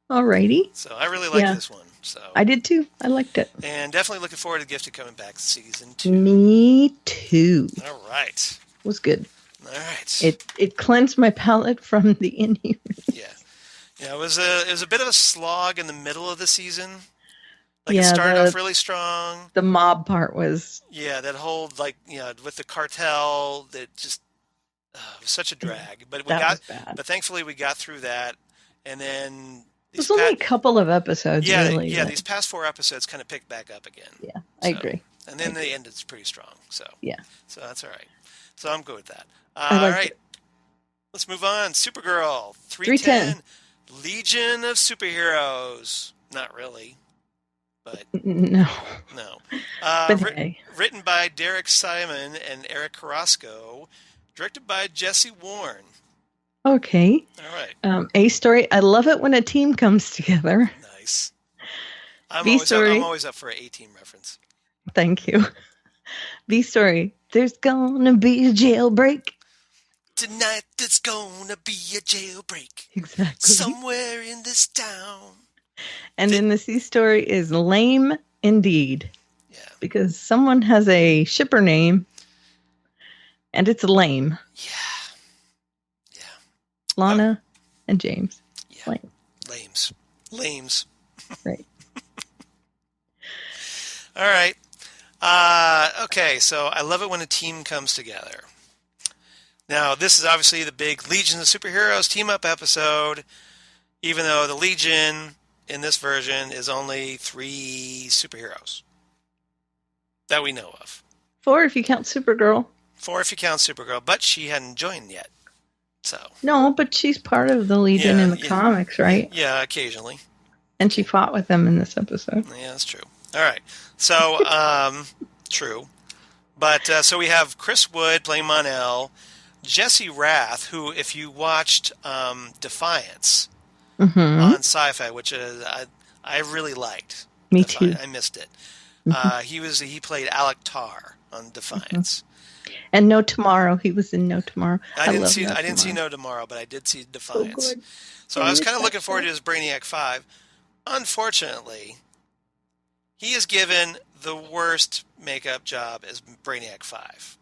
Alrighty. So I really liked this one. So I did too. I liked it. And definitely looking forward to Gifted coming back season 2. Me too. All right. It was good. All right. It cleansed my palate from the Inhumans. Yeah. Yeah, it was a bit of a slog in the middle of the season. Like it started off really strong. The mob part was that whole with the cartel that just was such a drag. But but thankfully we got through that, and then it was only a couple of episodes. Yeah, really, yeah. These past 4 episodes kind of picked back up again. Yeah, I agree. And then they ended pretty strong. So yeah, so that's all right. So I'm good with that. All right, let's move on. Supergirl 310, Legion of Superheroes. Not really. But no. Written by Derek Simon and Eric Carrasco, directed by Jesse Warren. Okay. All right. A story. I love it when a team comes together. Nice. I'm always up for an A-team reference. Thank you. B story. There's gonna be a jailbreak. Tonight there's gonna be a jailbreak. Exactly. Somewhere in this town. And then the C story is lame indeed. Yeah. Because someone has a shipper name and it's lame. Yeah. Yeah. Lana and James. Yeah. Lames. Right. All right. Okay, so I love it when a team comes together. Now, this is obviously the big Legion of Superheroes team-up episode, even though the Legion in this version is only 3 superheroes that we know of. 4 if you count Supergirl. 4 if you count Supergirl, but she hadn't joined yet. So no, but she's part of the Legion in the comics, right? Yeah, occasionally. And she fought with them in this episode. Yeah, that's true. All right. So, true. But, so we have Chris Wood playing Mon-El, Jesse Rath, who, if you watched Defiance on Sci-Fi, which I really liked. Me too. I missed it. He played Alec Tarr on Defiance. And No Tomorrow. He was in No Tomorrow. I didn't see No Tomorrow, but I did see Defiance. good. So I was kind of looking forward to his Brainiac 5. Unfortunately, he is given the worst makeup job as Brainiac 5.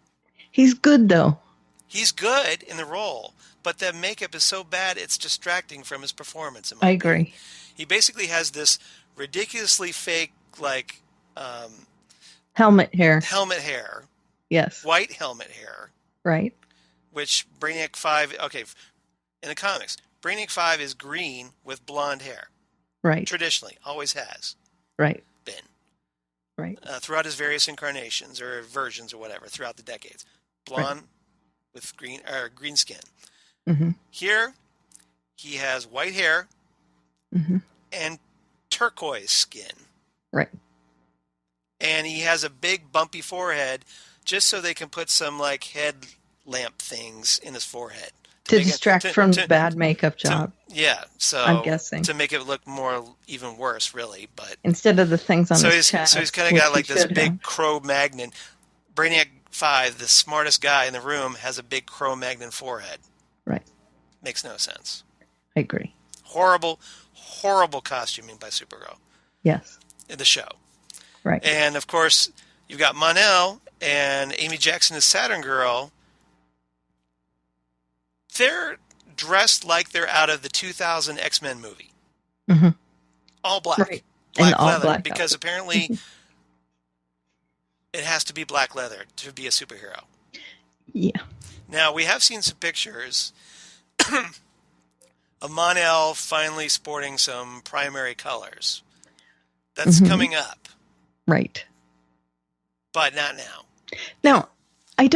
He's good, though. He's good in the role, but the makeup is so bad it's distracting from his performance. I agree. He basically has this ridiculously fake, like... helmet hair. Yes. White helmet hair. Right. Which Brainiac 5... Okay, in the comics, Brainiac 5 is green with blonde hair. Right. Traditionally. Always has. Right. Been. Right. Throughout his various incarnations or versions or whatever, throughout the decades. Blonde with green skin. Mm-hmm. Here, he has white hair and turquoise skin. Right. And he has a big bumpy forehead just so they can put some like headlamp things in his forehead. To distract from the bad makeup job. So I'm guessing. To make it look even worse, really. But instead of the things on his chest. So he's kind of got like this big Cro-Magnon. Brainiac 5, the smartest guy in the room, has a big Cro-Magnon forehead. Right. Makes no sense. I agree. Horrible costuming by Supergirl. Yes. In the show. Right. And, of course, you've got Mon-El and Amy Jackson as Saturn Girl. They're dressed like they're out of the 2000 X-Men movie. Mm-hmm. All black. Right. Black and all leather. black because apparently it has to be black leather to be a superhero. Yeah. Now, we have seen some pictures of Mon-El finally sporting some primary colors. That's coming up. Right. But not now. Now, I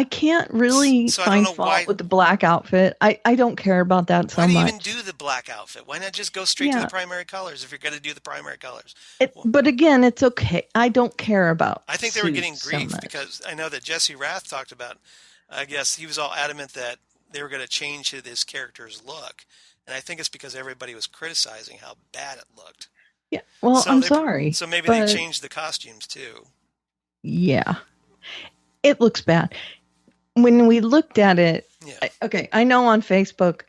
can't really find fault with the black outfit. I don't care about that so much. Why do you even do the black outfit? Why not just go straight to the primary colors if you're going to do the primary colors? But again, it's okay. I don't care about I think they were getting grief because I know that Jesse Rath talked about, I guess he was all adamant that they were going to change his character's look. And I think it's because everybody was criticizing how bad it looked. Yeah. Well, I'm sorry. So maybe they changed the costumes too. Yeah. It looks bad. When we looked at it, I know on Facebook,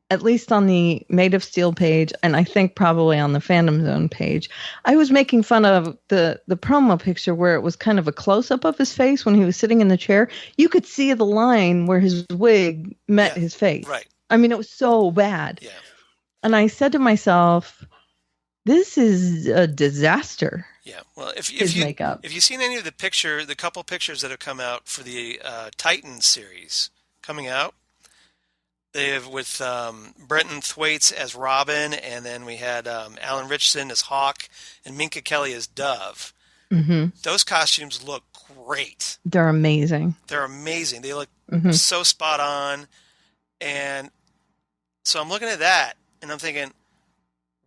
at least on the Made of Steel page, and I think probably on the Fandom Zone page, I was making fun of the promo picture where it was kind of a close-up of his face when he was sitting in the chair. You could see the line where his wig met his face. Right. I mean, it was so bad. Yeah. And I said to myself, this is a disaster. Yeah, well, if makeup. If you've seen any of the couple pictures that have come out for the Titans series coming out, they have with Brenton Thwaites as Robin, and then we had Alan Richardson as Hawk, and Minka Kelly as Dove. Mm-hmm. Those costumes look great. They're amazing. They look so spot on, and so I'm looking at that, and I'm thinking,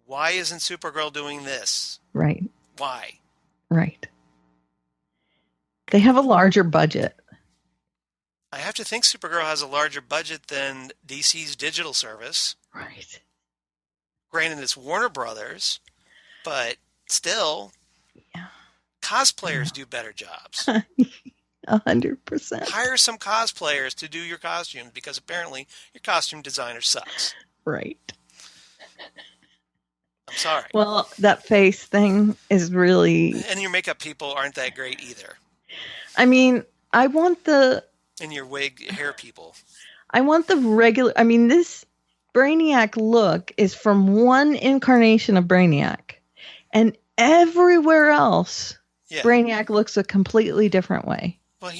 why isn't Supergirl doing this? Right. Why? Right. They have a larger budget. I have to think Supergirl has a larger budget than DC's digital service. Right. Granted, it's Warner Brothers, but still, cosplayers do better jobs. 100%. Hire some cosplayers to do your costumes because apparently your costume designer sucks. Right. I'm sorry. Well, that face thing is really... And your makeup people aren't that great either. I mean, I want the... And your wig hair people. I want the regular... I mean, this Brainiac look is from one incarnation of Brainiac. And everywhere else, Brainiac looks a completely different way. Well,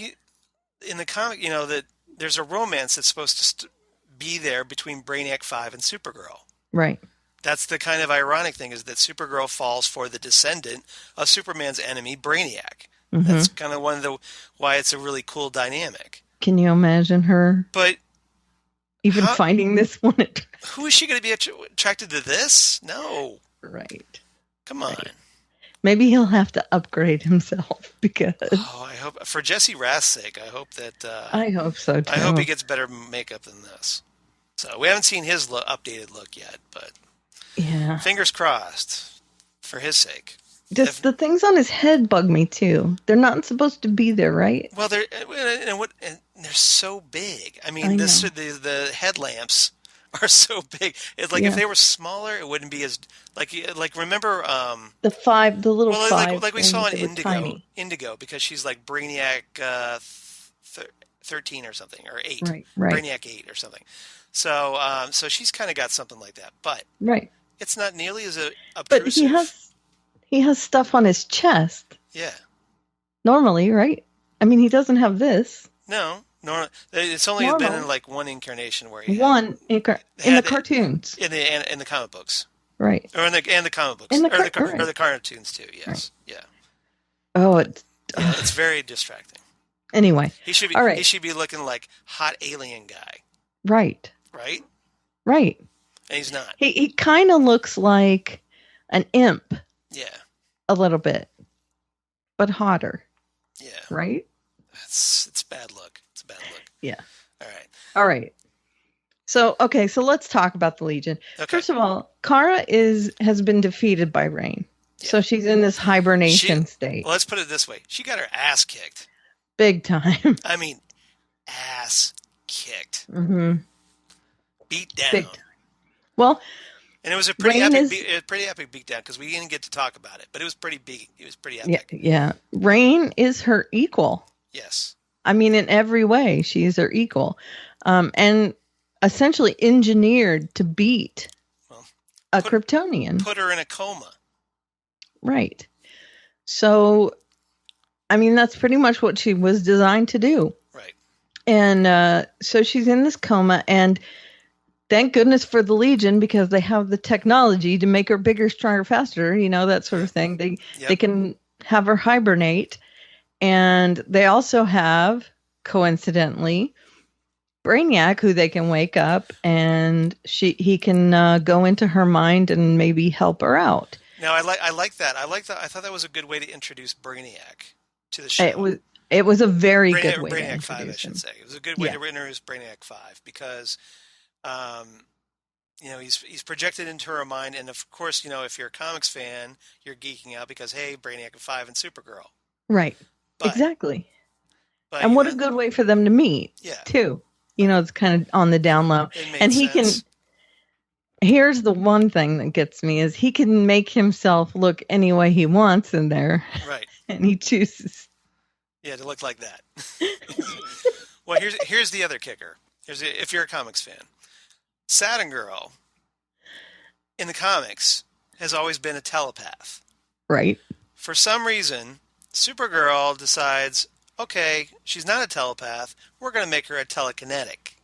in the comic, that there's a romance that's supposed to be there between Brainiac 5 and Supergirl. Right. That's the kind of ironic thing is that Supergirl falls for the descendant of Superman's enemy, Brainiac. Mm-hmm. That's kind of why it's a really cool dynamic. Can you imagine her? But even finding this one. Who is she going to be attracted to this? No. Right. Come on. Right. Maybe he'll have to upgrade himself because. Oh, I hope for Jesse Rath's sake. I hope that. I hope so too. I hope he gets better makeup than this. So we haven't seen his updated look yet, but. Yeah. Fingers crossed for his sake. Just the things on his head bug me too. They're not supposed to be there, right? Well, they're so big. I mean, the headlamps are so big. It's like if they were smaller, it wouldn't be as like remember the little five like we saw in Indigo, because she's like Brainiac 13 or something, or 8. Right. Brainiac 8 or something. So so she's kind of got something like that, but it's not nearly as obtrusive. But he has stuff on his chest. Yeah. Normally, right? I mean, he doesn't have this. No. It's only been in like one incarnation where he in the cartoons, in the comic books, right? Or in the comic books, or the cartoons too. Yes, right. Yeah. Oh, it's very distracting. Anyway, he should be. All right. He should be looking like hot alien guy. Right. And he's not. He kind of looks like an imp. Yeah. A little bit, but hotter. Yeah. Right. It's bad look. It's a bad look. Yeah. All right. So let's talk about the Legion. Okay. First of all, Kara has been defeated by Rain. Yeah. So she's in this hibernation state. Well, let's put it this way. She got her ass kicked. Big time. I mean, ass kicked. Mm-hmm. Beat down. Big time. Well, and it was a pretty epic beatdown because we didn't get to talk about it, but it was pretty big. It was pretty epic. Yeah. Rain is her equal. Yes. I mean, in every way, she is her equal, and essentially engineered to beat a Kryptonian. Put her in a coma. Right. So, I mean, that's pretty much what she was designed to do. Right. And so she's in this coma, and thank goodness for the Legion, because they have the technology to make her bigger, stronger, faster, that sort of thing. They can have her hibernate. And they also have, coincidentally, Brainiac, who they can wake up, and he can go into her mind and maybe help her out. Now, I like that. I thought that was a good way to introduce Brainiac to the show. It was a very good way. Brainiac 5, I should say. It was a good way to introduce Brainiac 5 because, he's projected into her mind, and of course, if you're a comics fan, you're geeking out because hey, Brainiac 5 and Supergirl. Right. Exactly. And what a good way for them to meet, too. It's kind of on the down low. And here's the one thing that gets me is he can make himself look any way he wants in there. Right. And he chooses. Yeah, to look like that. Well, here's the other kicker. If you're a comics fan. Saturn Girl, in the comics, has always been a telepath. Right. For some reason, Supergirl decides, okay, she's not a telepath. We're going to make her a telekinetic.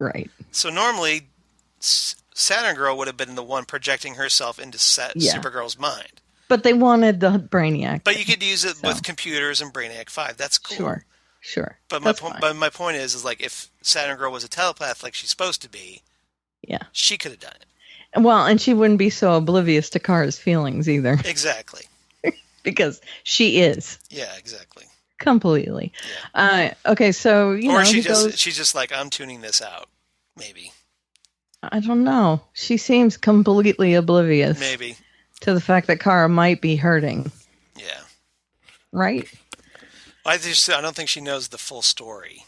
Right. So normally, Saturn Girl would have been the one projecting herself into Supergirl's mind. But they wanted the Brainiac. But you could use it with computers and Brainiac 5. That's cool. Sure. But my point is like if Saturn Girl was a telepath like she's supposed to be, she could have done it. Well, and she wouldn't be so oblivious to Kara's feelings either. Exactly. Because she is. Yeah, exactly. Completely. Yeah. Okay, so she's just like, I'm tuning this out. Maybe. I don't know. She seems completely oblivious. Maybe. To the fact that Kara might be hurting. Yeah. Right? I don't think she knows the full story.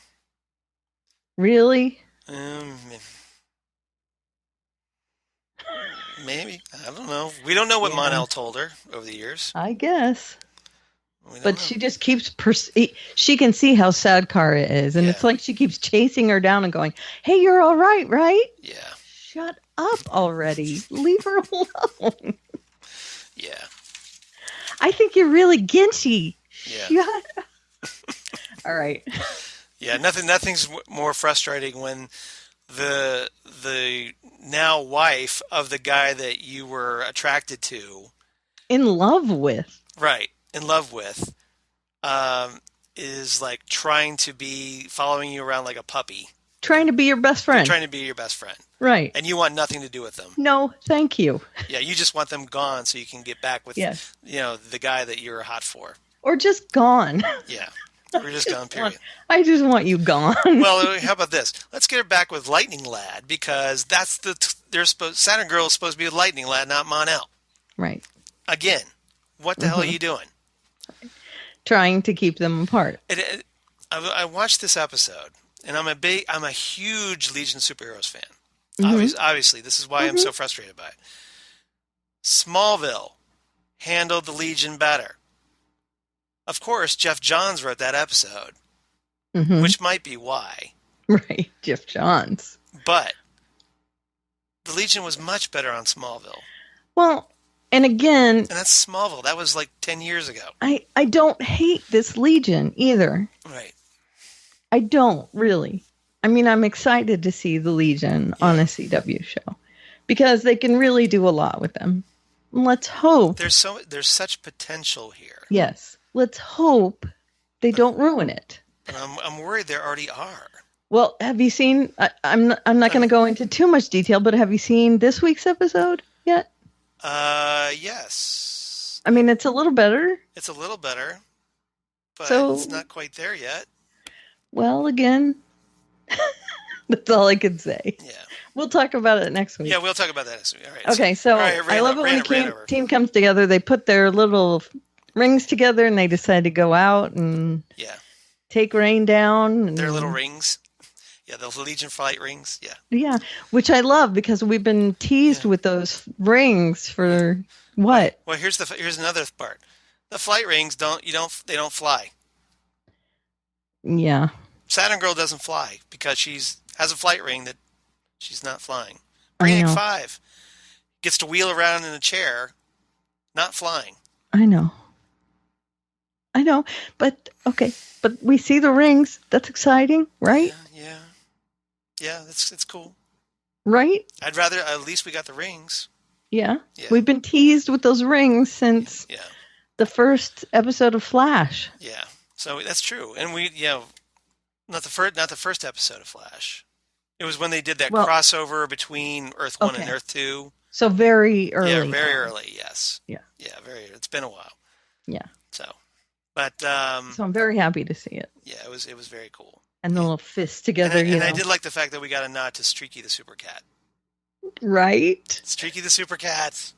Really? Maybe. I don't know. We don't know what Mon-El told her over the years. I guess. But she just keeps... she can see how sad Kara is. And it's like she keeps chasing her down and going, hey, you're all right, right? Yeah. Shut up already. Leave her alone. Yeah. I think you're really ginchy. Yeah. Shut up. All right. Yeah, nothing's more frustrating when the now wife of the guy that you were attracted to, in love with, is like trying to be following you around like a puppy, trying to be your best friend, right? And you want nothing to do with them. No, thank you. Yeah, you just want them gone so you can get back with the guy that you're hot for, or just gone. Yeah. We're just gone, period. I just want you gone. Well, how about this? Let's get her back with Lightning Lad, because that's Saturn Girl is supposed to be a Lightning Lad, not Mon-El. Right. Again, What the hell are you doing? Trying to keep them apart. I watched this episode, and I'm a huge Legion Superheroes fan. Mm-hmm. Obviously, this is why I'm so frustrated by it. Smallville handled the Legion better. Of course, Jeff Johns wrote that episode, which might be why. Right, Jeff Johns. But the Legion was much better on Smallville. Well, and again... And that's Smallville. That was like 10 years ago. I don't hate this Legion either. Right. I don't, really. I mean, I'm excited to see the Legion on a CW show. Because they can really do a lot with them. Let's hope... There's such potential here. Yes. Let's hope they don't ruin it. But I'm worried there already are. Well, have you seen... I'm not going to go into too much detail, but have you seen this week's episode yet? Yes. I mean, it's a little better. It's a little better, but it's not quite there yet. Well, again, that's all I can say. Yeah. We'll talk about it next week. Yeah, we'll talk about that next week. All right. Okay, so I love it when a team comes together. They put their little rings together and they decide to go out and take Rain down. And, their little rings. Yeah, the Legion flight rings. Yeah. Yeah, which I love because we've been teased with those rings for what? Well, here's another part. The flight rings they don't fly. Yeah. Saturn Girl doesn't fly because has a flight ring that she's not flying. Brainiac 5 gets to wheel around in a chair, not flying. I know, but okay, but we see the rings. That's exciting, right? Yeah, it's cool. Right? I'd rather, at least we got the rings. Yeah. We've been teased with those rings since the first episode of Flash. Yeah. So that's true. And not the first episode of Flash. It was when they did that crossover between Earth 1 and Earth 2. So very early. Yeah, very early, yes. Yeah. Yeah, it's been a while. Yeah. So, but so I'm very happy to see it. Yeah, it was very cool. And the little fists together, and I did like the fact that we got a nod to Streaky the Super Cat. Right? Streaky the Super Cat.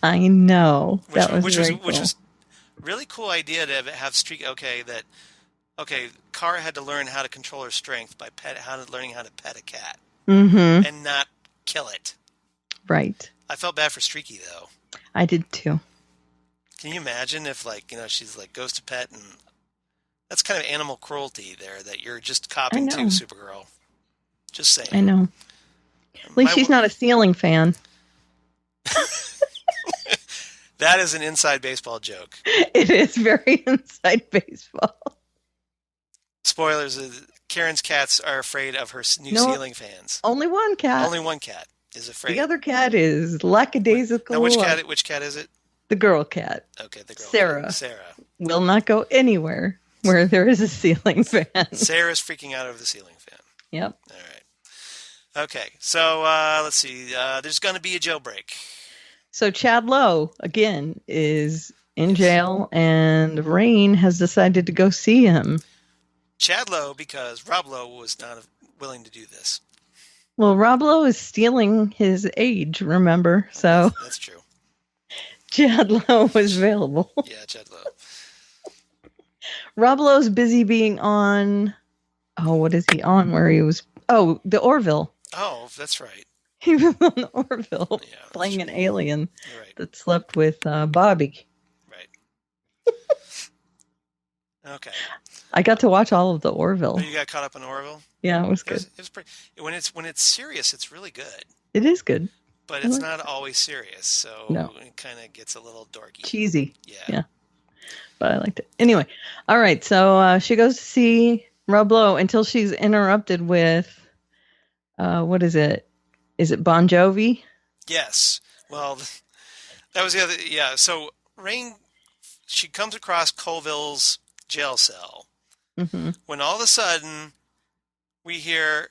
I know. Which was really cool idea to have Streaky. Okay, Kara had to learn how to control her strength by learning how to pet a cat and not kill it. Right. I felt bad for Streaky though. I did too. Can you imagine if she's goes to pet and that's kind of animal cruelty there that you're just copping to, Supergirl. Just saying. I know. At least she's not a ceiling fan. That is an inside baseball joke. It is very inside baseball. Spoilers, Karen's cats are afraid of her new ceiling fans. Only one cat. Only one cat is afraid. The other cat is lackadaisical. Now, which cat is it? The girl cat. Okay, the girl cat. Sarah. Will not go anywhere where there is a ceiling fan. Sarah's freaking out over the ceiling fan. Yep. All right. Okay, so let's see. There's going to be a jailbreak. So Chad Lowe, again, is in jail, and Rain has decided to go see him. Chad Lowe, because Rob Lowe was not willing to do this. Well, Rob Lowe is stealing his age, remember? So that's true. Chad Lowe was available. Yeah, Chad Lowe. Rob Lowe's busy being on... Oh, what is he on where he was... Oh, the Orville. Oh, that's right. He was on the Orville playing an alien that slept with Bobby. Right. Okay. I got to watch all of the Orville. Oh, you got caught up in Orville? Yeah, it was good. It was pretty, when it's serious, it's really good. It is good. But it's not always serious, so it kind of gets a little dorky. Cheesy. Yeah. But I liked it. Anyway, all right, so she goes to see Rob Lowe until she's interrupted with, what is it? Is it Bon Jovi? Yes. Well, that was the other, so Rain, she comes across Colville's jail cell. Mm-hmm. When all of a sudden we hear,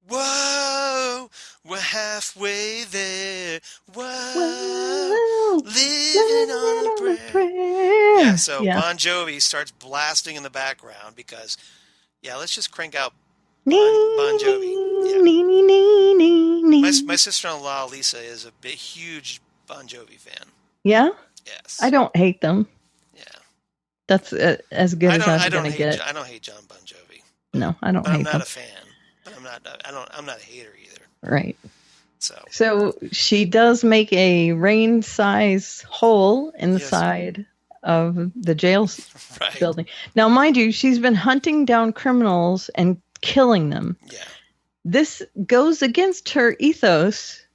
"Whoa, we're halfway there. Whoa, living on a prayer." Yeah, so Bon Jovi starts blasting in the background because, let's just crank out Bon Jovi. Yeah. My sister-in-law Lisa is a huge Bon Jovi fan. Yeah? Yes. I don't hate them. Yeah. That's as good as I'm going to get. I don't hate John Bon Jovi. No, I don't But hate I'm not them. a fan. But I'm not a hater either. Right. So she does make a rain-size hole in the Yes. side of the jail right. building. Now, mind you, she's been hunting down criminals and killing them. Yeah. This goes against her ethos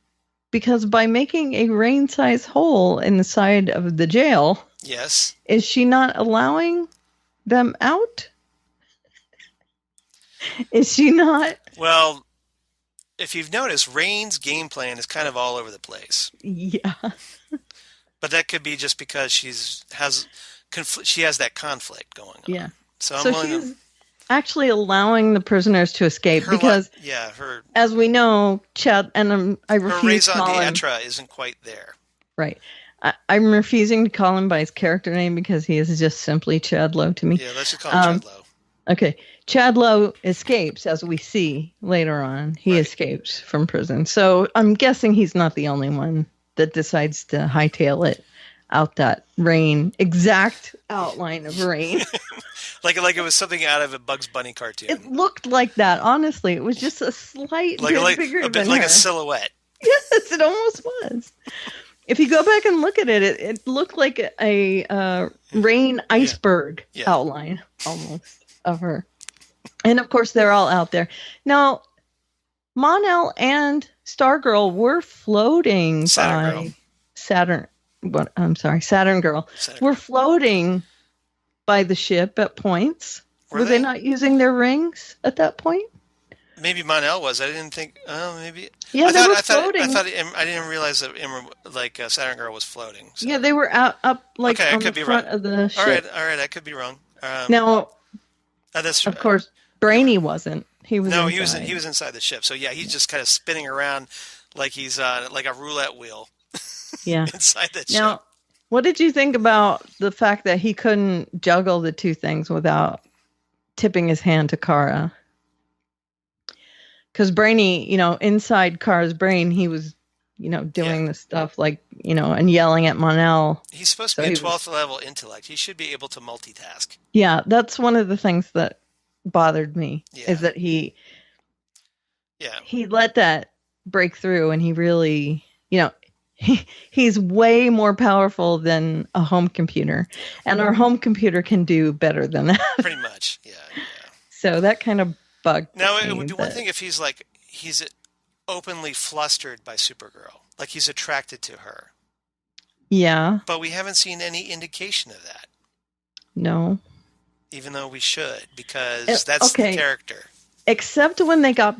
because by making a rain-size hole in the side of the jail, Yes. is she not allowing them out? Is she not? Well, if you've noticed, Rain's game plan is kind of all over the place. Yeah. But that could be just because she has that conflict going on. Yeah. So I'm So willing she's actually allowing the prisoners to escape because, her as we know, Chad, and I refuse raison to call him. d'etre isn't quite there. Right. I'm refusing to call him by his character name because he is just simply Chad Lowe to me. Yeah, let's just call him Chad Lowe. Okay. Chad Lowe escapes, as we see later on. He escapes from prison. So I'm guessing he's not the only one that decides to hightail it out that exact outline of Rain. like it was something out of a Bugs Bunny cartoon. It looked like that, honestly. It was just a slight bit bigger than like her. a silhouette. Yes, it almost was. If you go back and look at it, it looked like a Rain iceberg outline, almost, of her. And, of course, they're all out there. Now, Mon-El and Stargirl were floating by Saturn. Saturn Girl. Were floating by the ship at points. Were they not using their rings at that point? Maybe Mon-El was. I didn't think. Oh, maybe. Yeah, they were floating. I didn't realize that Saturn Girl was floating. So. Yeah, they were up on the front of the ship. All right, I could be wrong. Now, that's of course, Brainy wasn't. He was. No, inside. he was inside the ship. So yeah, he's just kind of spinning around like he's like a roulette wheel. Yeah, inside that ship. Now, what did you think about the fact that he couldn't juggle the two things without tipping his hand to Kara? Because Brainy, inside Kara's brain, he was, doing the stuff and yelling at Mon-El. He's supposed to be a 12th level intellect. He should be able to multitask. Yeah, that's one of the things that bothered me is that he let that break through, and he really, he's way more powerful than a home computer, and our home computer can do better than that. Pretty much, yeah. So that kind of bugged now, me. it would be one thing if he's openly flustered by Supergirl, like he's attracted to her. Yeah. But we haven't seen any indication of that. No. Even though we should, because that's the character. Except when they got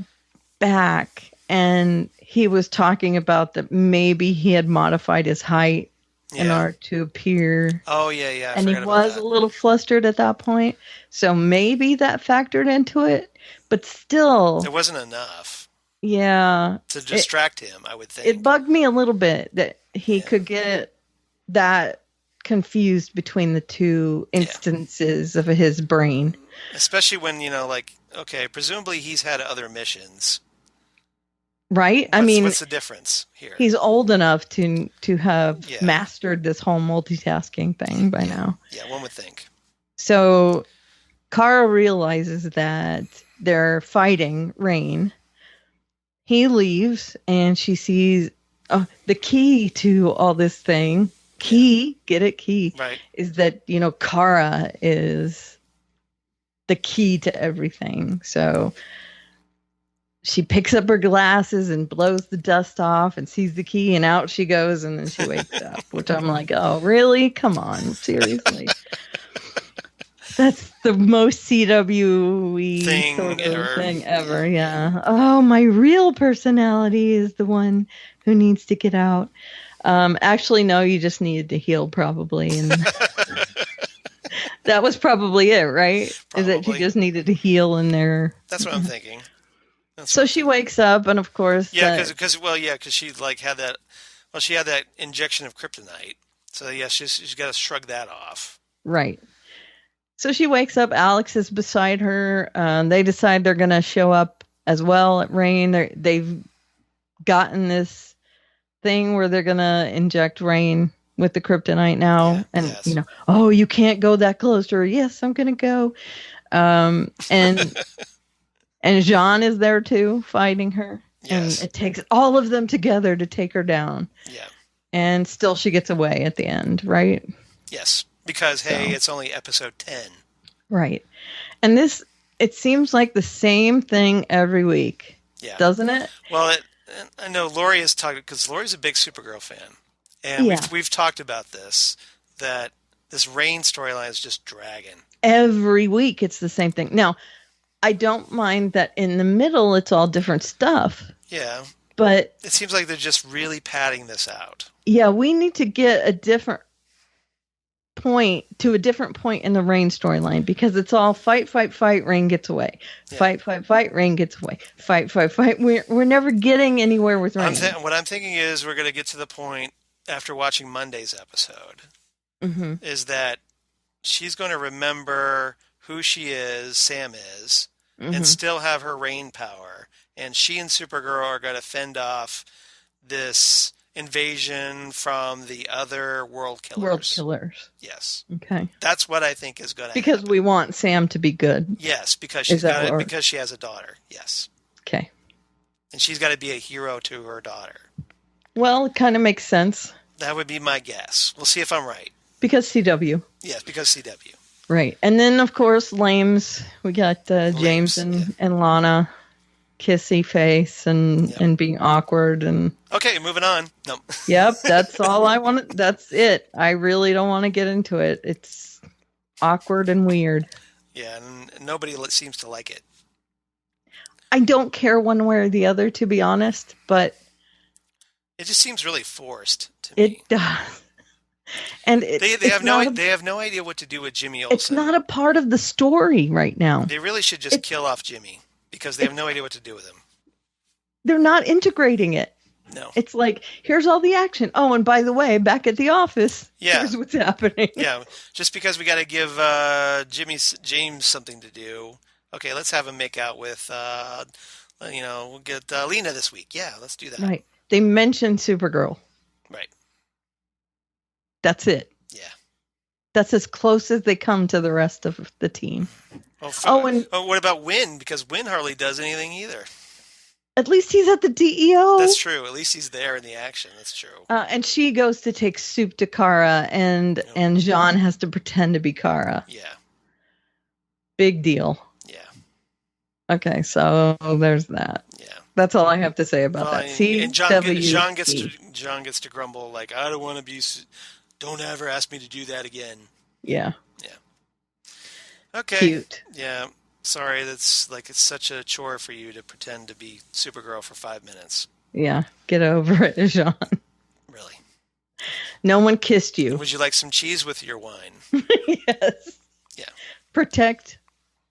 back and he was talking about that maybe he had modified his height in order to appear. Oh, yeah. And he was a little flustered at that point. So maybe that factored into it. But still. It wasn't enough. Yeah. To distract him, I would think. It bugged me a little bit that he could get that confused between the two instances of his brain. Especially when, presumably he's had other missions. Right? What's the difference here? He's old enough to have mastered this whole multitasking thing by now. Yeah, one would think. So Kara realizes that they're fighting Rain. He leaves and she sees the key to all this thing. Key, get it? Key. Right. Is that, Kara is the key to everything. So she picks up her glasses and blows the dust off and sees the key, and out she goes, and then she wakes up, which I'm like, oh, really? Come on, seriously. That's the most CW-y thing ever, yeah. Oh, my real personality is the one who needs to get out. Actually, no, you just needed to heal, probably. And that was probably it, right? Probably. Is that you just needed to heal in there? That's what I'm thinking. So she wakes up, and of course, because she had that. Well, she had that injection of kryptonite. So she's got to shrug that off. Right. So she wakes up. Alex is beside her. They decide they're going to show up as well at Rain. They've gotten this thing where they're going to inject Rain with the kryptonite now. Yeah, And, yes. you know, oh, you can't go that close to her. Yes, I'm going to go. And Jean is there too, fighting her. Yes. And it takes all of them together to take her down. Yeah. And still she gets away at the end, right? Yes. Because, hey, it's only episode 10. Right. And this, it seems like the same thing every week, doesn't it? Well, I know Lori is talking, because Lori's a big Supergirl fan. And we've talked about this, that this Rain storyline is just dragging. Every week it's the same thing. Now, I don't mind that in the middle it's all different stuff. Yeah. But it seems like they're just really padding this out. Yeah, we need to get a different point in the Rain storyline, because it's all fight, Rain gets away. Yeah. Fight, Rain gets away. Fight. We're never getting anywhere with Rain. What I'm thinking is we're going to get to the point after watching Monday's episode is that she's going to remember who she is, Sam is, and still have her Rain power. And she and Supergirl are going to fend off this invasion from the other world killers. Yes. Okay. That's what I think is going to happen. Because we want Sam to be good. Yes, because because she has a daughter. Yes. Okay. And she's got to be a hero to her daughter. Well, it kind of makes sense. That would be my guess. We'll see if I'm right. Because CW. Yes, because CW. Right. And then, of course, Lames. We got James and Lana. Kissy face and being awkward and okay, moving on. No. Yep, that's all I want. That's it. I really don't want to get into it. It's awkward and weird. Yeah, and nobody seems to like it. I don't care one way or the other, to be honest, but it just seems really forced to me. It does. And they have no idea what to do with Jimmy Olsen. It's not a part of the story right now. They really should just kill off Jimmy. Because they have no idea what to do with him. They're not integrating it. No. It's like, here's all the action. Oh, and by the way, back at the office, here's what's happening. Yeah, just because we got to give James something to do. Okay, let's have him make out with, we'll get Lena this week. Yeah, let's do that. Right. They mentioned Supergirl. Right. That's it. Yeah. That's as close as they come to the rest of the team. And what about Wynn? Because Wynn hardly does anything either. At least he's at the DEO. That's true. At least he's there in the action. That's true. And she goes to take soup to Kara, and Jean has to pretend to be Kara. Yeah. Big deal. Yeah. Okay, so there's that. Yeah. That's all I have to say about that. And John gets to grumble like, I don't want to be. Don't ever ask me to do that again. Yeah. Yeah. Okay. Cute. Yeah. Sorry, it's such a chore for you to pretend to be Supergirl for 5 minutes. Yeah. Get over it, Jean. Really? No one kissed you. Would you like some cheese with your wine? Yes. Yeah. Protect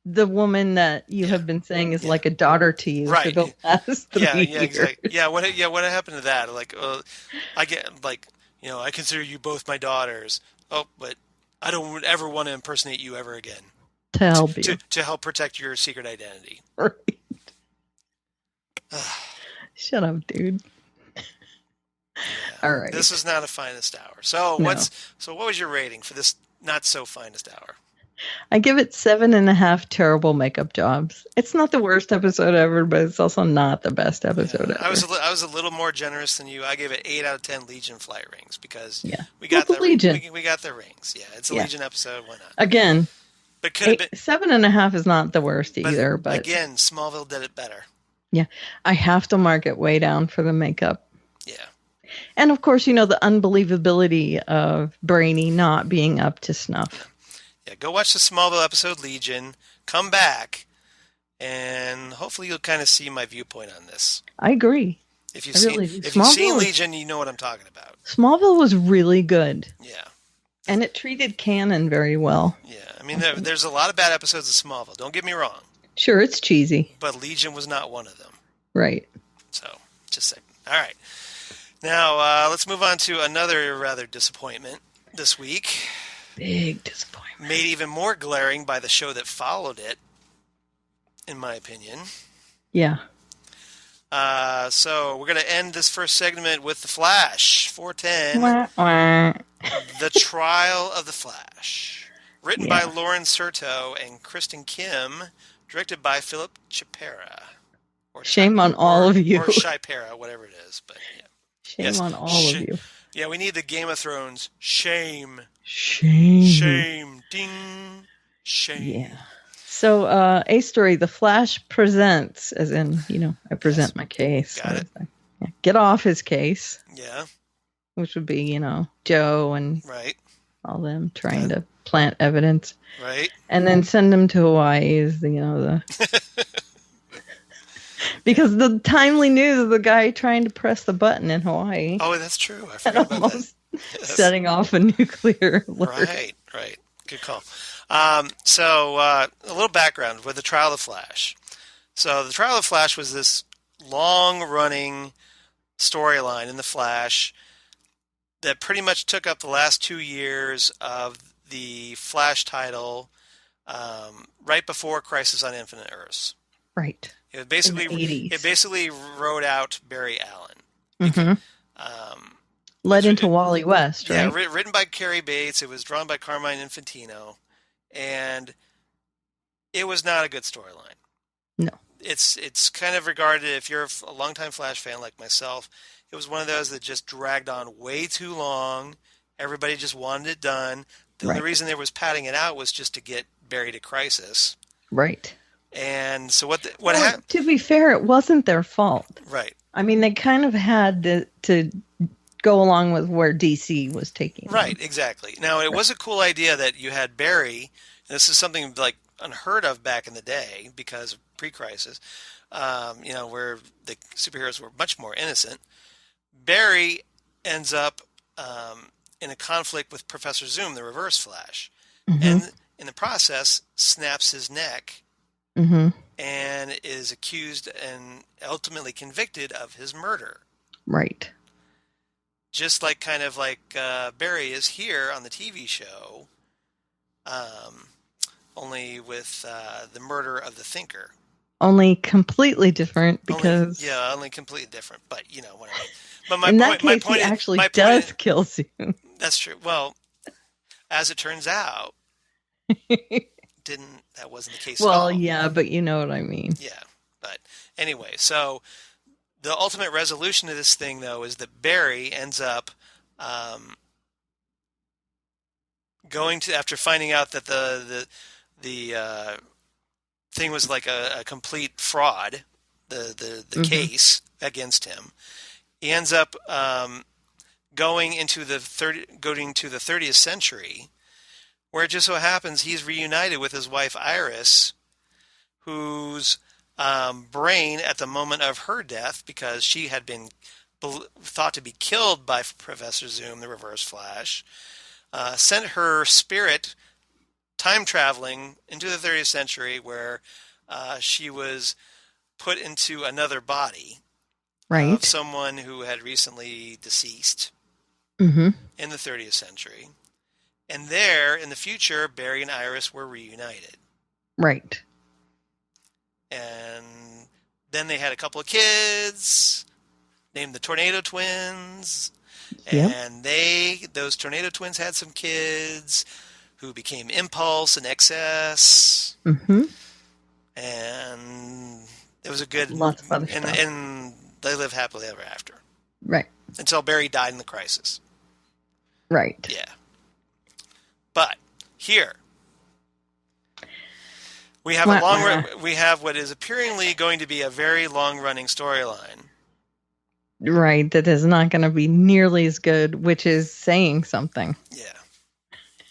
the woman that you have been saying is like a daughter to you for the last 3 years. Exactly. Yeah, what happened to that? Like, I get I consider you both my daughters. Oh, but I don't ever want to impersonate you ever again. To help you. To help protect your secret identity. Right. Shut up, dude. Yeah. All right. This is not a finest hour. So what was your rating for this not so finest hour? I give it 7.5 terrible makeup jobs. It's not the worst episode ever, but it's also not the best episode ever. I was a little more generous than you. I gave it 8 out of 10 Legion flight rings because we got the Legion. We got the rings. Yeah, it's a Legion episode. Why not? Again, but could have been 7.5 is not the worst either. But again, Smallville did it better. Yeah, I have to mark it way down for the makeup. Yeah. And of course, the unbelievability of Brainy not being up to snuff. Yeah, go watch the Smallville episode Legion, come back, and hopefully you'll kind of see my viewpoint on this. I agree. If you've seen Legion, you know what I'm talking about. Smallville was really good. Yeah. And it treated canon very well. Yeah, I mean, there's a lot of bad episodes of Smallville. Don't get me wrong. Sure, it's cheesy. But Legion was not one of them. Right. So, just saying. All right. Now, let's move on to another rather disappointment this week. Big disappointment. Made even more glaring by the show that followed it, in my opinion. Yeah. So we're going to end this first segment with The Flash, 410, Wah, wah. The Trial of the Flash. Written by Lauren Serto and Kristen Kim, directed by Philip Chipera. Shame on all of you. Or Shipera, whatever it is. But yeah. Shame on all of you. Yeah, we need the Game of Thrones. Shame. Shame. Shame. Ding. Shame. Yeah. So, A story, The Flash presents, as in, I present my case. Got it. Get off his case. Yeah. Which would be, Joe and right. all them trying to plant evidence. Right. And then send him to Hawaii is, the... Because the timely news of the guy trying to press the button in Hawaii. Oh, that's true. I forgot about that. Setting off a nuclear alert. Right. Good call. So a little background with the Trial of the Flash. So the Trial of the Flash was this long-running storyline in the Flash that pretty much took up the last 2 years of the Flash title, right before Crisis on Infinite Earths. Right. It basically wrote out Barry Allen. Mm-hmm. Led into Wally West, right? Yeah, written by Cary Bates. It was drawn by Carmine Infantino. And it was not a good storyline. No. It's kind of regarded, if you're a longtime Flash fan like myself, it was one of those that just dragged on way too long. Everybody just wanted it done. The only reason they was padding it out was just to get Barry to Crisis. Right. And so what happened? To be fair, it wasn't their fault. Right. I mean, they kind of had to go along with where DC was taking them. Right, exactly. Now, it was a cool idea that you had Barry, and this is something like unheard of back in the day because of pre-Crisis, where the superheroes were much more innocent. Barry ends up in a conflict with Professor Zoom, the Reverse Flash, and in the process snaps his neck. Mm-hmm. And is accused and ultimately convicted of his murder. Right. Just like Barry is here on the TV show, only with the murder of the Thinker. Only completely different because... Only completely different, but you know what I mean. But in that case, he actually does kill Zoom. That's true. Well, as it turns out... that wasn't the case at all. Well, yeah, but you know what I mean. Yeah, but anyway, so the ultimate resolution of this thing, though, is that Barry ends up going to, after finding out that the thing was like a complete fraud, the case against him, he ends up going to the 30th century. Where it just so happens he's reunited with his wife Iris, whose brain at the moment of her death, because she had been thought to be killed by Professor Zoom, the Reverse Flash, sent her spirit time traveling into the 30th century, where she was put into another body of someone who had recently deceased in the 30th century. And there, in the future, Barry and Iris were reunited. Right. And then they had a couple of kids, named the Tornado Twins. Yep. And those Tornado Twins had some kids who became Impulse and XS. Mm-hmm. And it was a good... Lots of other stuff. And they lived happily ever after. Right. Until Barry died in the Crisis. Right. Yeah. But here we have we have what is appearingly going to be a very long-running storyline. Right, that is not going to be nearly as good, which is saying something.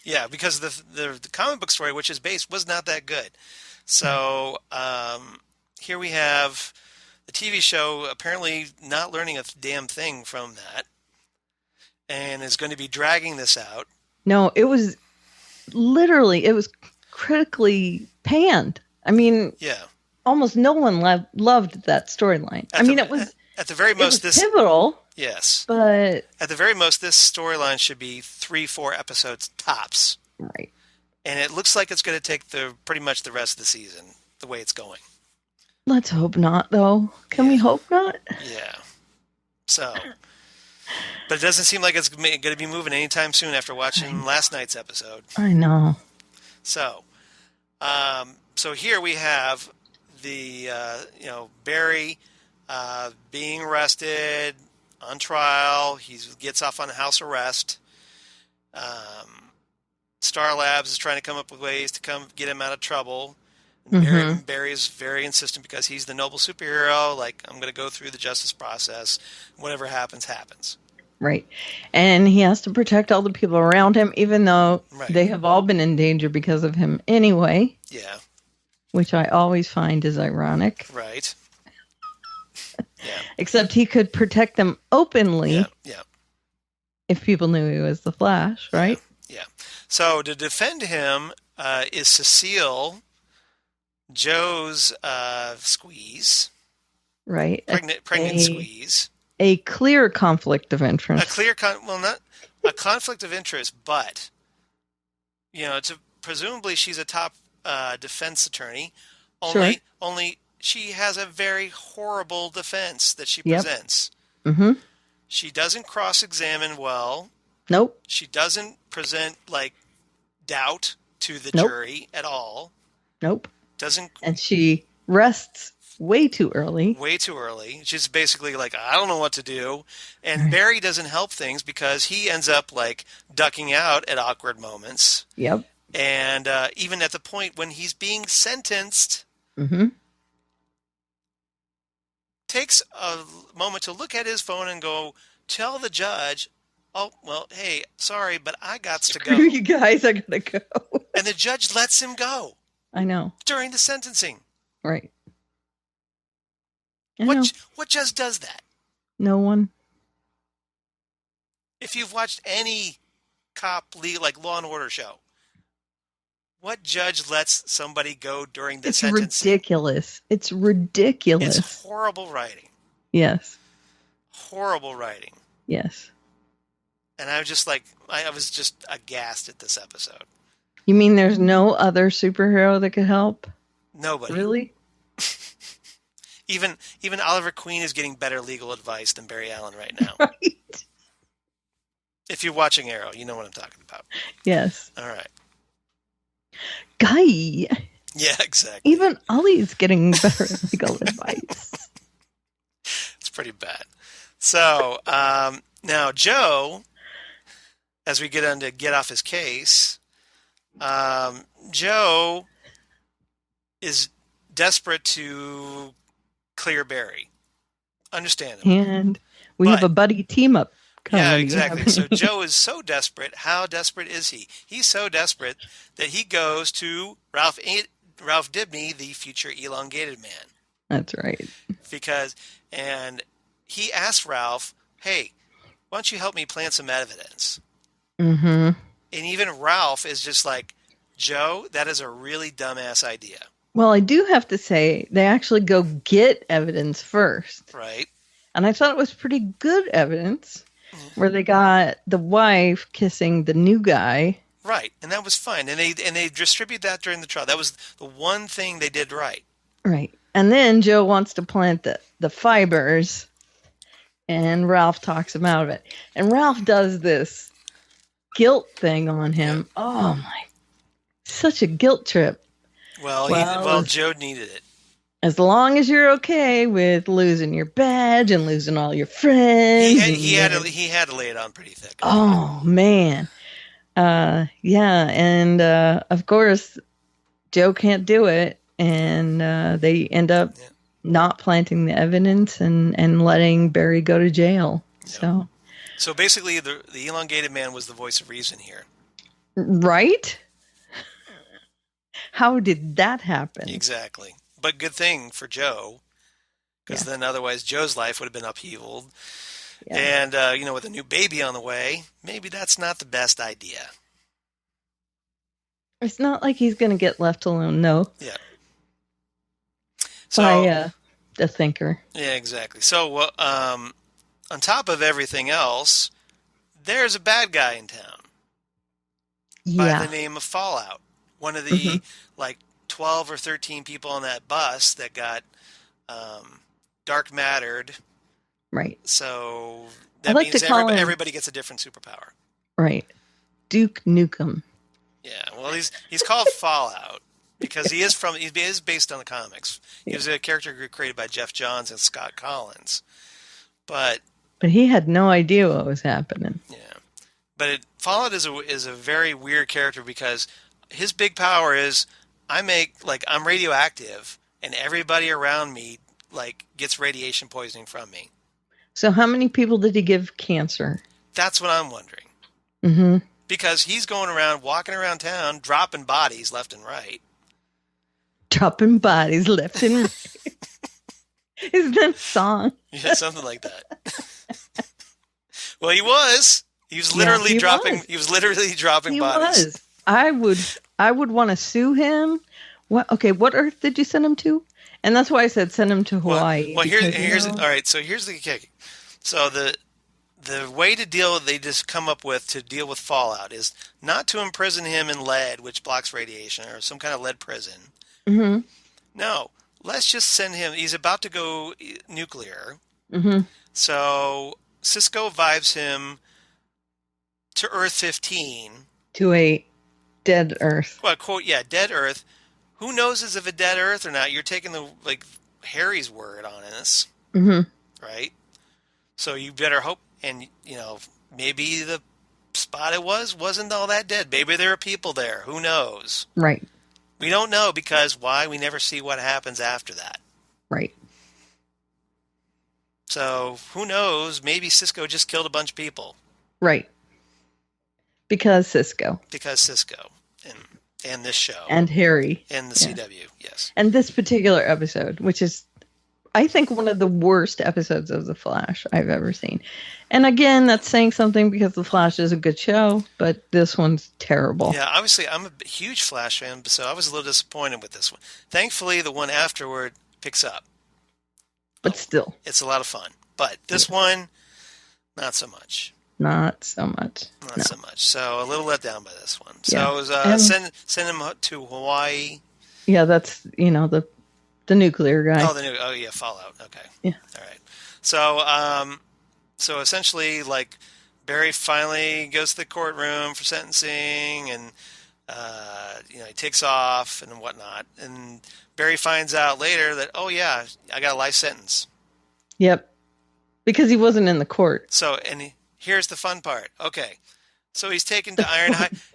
Yeah, because the comic book story, which is based, was not that good. So here we have the TV show apparently not learning a damn thing from that, and is going to be dragging this out. No, it was critically panned. I mean, almost no one loved that storyline. It was at the very most pivotal. Yes, but at the very most, this storyline should be 3-4 episodes tops. Right, and it looks like it's going to take pretty much the rest of the season the way it's going. Let's hope not, though. Can we hope not? Yeah. So, but it doesn't seem like it's going to be moving anytime soon after watching last night's episode. I know. So, so here we have the Barry being arrested on trial. He gets off on house arrest. Star Labs is trying to come up with ways to come get him out of trouble. Barry is very insistent because he's the noble superhero. Like, I'm going to go through the justice process. Whatever happens, happens. Right. And he has to protect all the people around him, even though they have all been in danger because of him anyway. Yeah. Which I always find is ironic. Right. Yeah. Except he could protect them openly. Yeah. If people knew he was the Flash, right? Yeah. So to defend him is Cecile, Joe's squeeze. Right. Pregnant squeeze. A clear conflict of interest. Not a conflict of interest, but presumably she's a top defense attorney. Only she has a very horrible defense that she presents. Mm-hmm. She doesn't cross-examine well. Nope. She doesn't present doubt to the jury at all. Nope. Doesn't. And she rests way too early. She's basically like, I don't know what to do. And Barry doesn't help things because he ends up ducking out at awkward moments. Yep. And even at the point when he's being sentenced, takes a moment to look at his phone and go, tell the judge, oh, well, hey, sorry, but I got to go. You guys, I gotta go. And the judge lets him go. I know. During the sentencing. Right. What judge does that? No one. If you've watched any cop Law and Order show, what judge lets somebody go during the sentencing? It's ridiculous. It's horrible writing. Yes. Horrible writing. Yes. And I was just aghast at this episode. You mean there's no other superhero that could help? Nobody. Really? Even Oliver Queen is getting better legal advice than Barry Allen right now. Right. If you're watching Arrow, you know what I'm talking about. Yes. All right. Guy. Yeah, exactly. Even Ollie's getting better legal advice. It's pretty bad. So, now Joe, as we get on to get off his case, Joe is desperate to clear Barry. Understandable. And we have a buddy team up. Yeah, exactly. So Joe is so desperate. How desperate is he? He's so desperate that he goes to Ralph Dibny, the future elongated man. That's right. And he asked Ralph, hey, why don't you help me plant some evidence? Mm-hmm. And even Ralph is just like, Joe, that is a really dumbass idea. Well, I do have to say, they actually go get evidence first. Right. And I thought it was pretty good evidence, where they got the wife kissing the new guy. Right, and that was fine. And they distribute that during the trial. That was the one thing they did right. Right. And then Joe wants to plant the fibers, and Ralph talks him out of it. And Ralph does this guilt thing on him. Yeah. Oh, my. Such a guilt trip. Well, Joe needed it. As long as you're okay with losing your badge and losing all your friends. He had to lay it on pretty thick. Oh, man. Yeah. And, of course, Joe can't do it. And they end up not planting the evidence and letting Barry go to jail. Yeah. So basically, the elongated man was the voice of reason here. Right? How did that happen? Exactly. But good thing for Joe, because then otherwise Joe's life would have been upheavaled. Yeah. And, with a new baby on the way, maybe that's not the best idea. It's not like he's going to get left alone, no. Yeah. By the thinker. Yeah, exactly. So, on top of everything else, there's a bad guy in town. By the name of Fallout. One of the, 12 or 13 people on that bus that got dark mattered. Right. So that means everybody gets a different superpower. Right. Duke Nukem. Yeah. Well, he's called Fallout because he is based on the comics. He was a character created by Jeff Johns and Scott Collins. But he had no idea what was happening. Yeah. But Fallout is a very weird character because his big power is I'm radioactive and everybody around me gets radiation poisoning from me. So how many people did he give cancer? That's what I'm wondering. Mm-hmm. Because he's walking around town, dropping bodies left and right. Dropping bodies left and right. Isn't that a song? Yeah, something like that. Well, he was. He was literally dropping. He was literally dropping bodies. Was. I would want to sue him. What? Okay, what Earth did you send him to? And that's why I said send him to Hawaii. Well, here's all right. So here's the kick. So the way they just come up with to deal with Fallout is not to imprison him in lead, which blocks radiation, or some kind of lead prison. Mm-hmm. No, let's just send him. He's about to go nuclear. Mm-hmm. So Cisco vibes him to Earth 15. To a dead Earth. Well, quote, yeah, dead Earth. Who knows is if a dead Earth or not? You're taking Harry's word on this, right? So you better hope, and maybe the spot it wasn't all that dead. Maybe there are people there. Who knows? Right. We don't know because why? We never see what happens after that. Right. So who knows? Maybe Cisco just killed a bunch of people. Right. Because Cisco. And this show. And Harry. And the CW, yes. And this particular episode, which is, I think, one of the worst episodes of The Flash I've ever seen. And again, that's saying something because The Flash is a good show, but this one's terrible. Yeah, obviously, I'm a huge Flash fan, so I was a little disappointed with this one. Thankfully, the one afterward picks up. But still. It's a lot of fun. But this one, not so much. Not so much. Not so much. So a little let down by this one. So it was, send him to Hawaii. Yeah, that's the nuclear guy. Oh yeah, Fallout. Okay. Yeah. All right. So essentially, Barry finally goes to the courtroom for sentencing, and he takes off and whatnot. And Barry finds out later that I got a life sentence. Yep. Because he wasn't in the court. So here's the fun part. Okay. So he's taken to Iron Heights.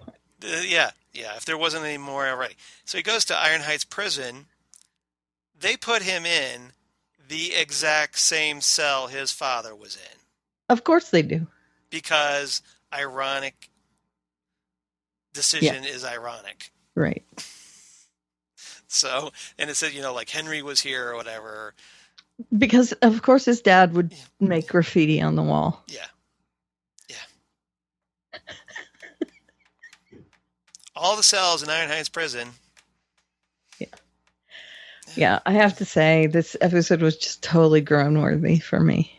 Yeah, if there wasn't any more already. So he goes to Iron Heights Prison. They put him in the exact same cell his father was in. Of course they do. Because ironic decision is ironic. Right. So, and it said, Henry was here or whatever. Because, of course, his dad would make graffiti on the wall. Yeah. All the cells in Iron Heights Prison. Yeah, I have to say, this episode was just totally groan-worthy for me.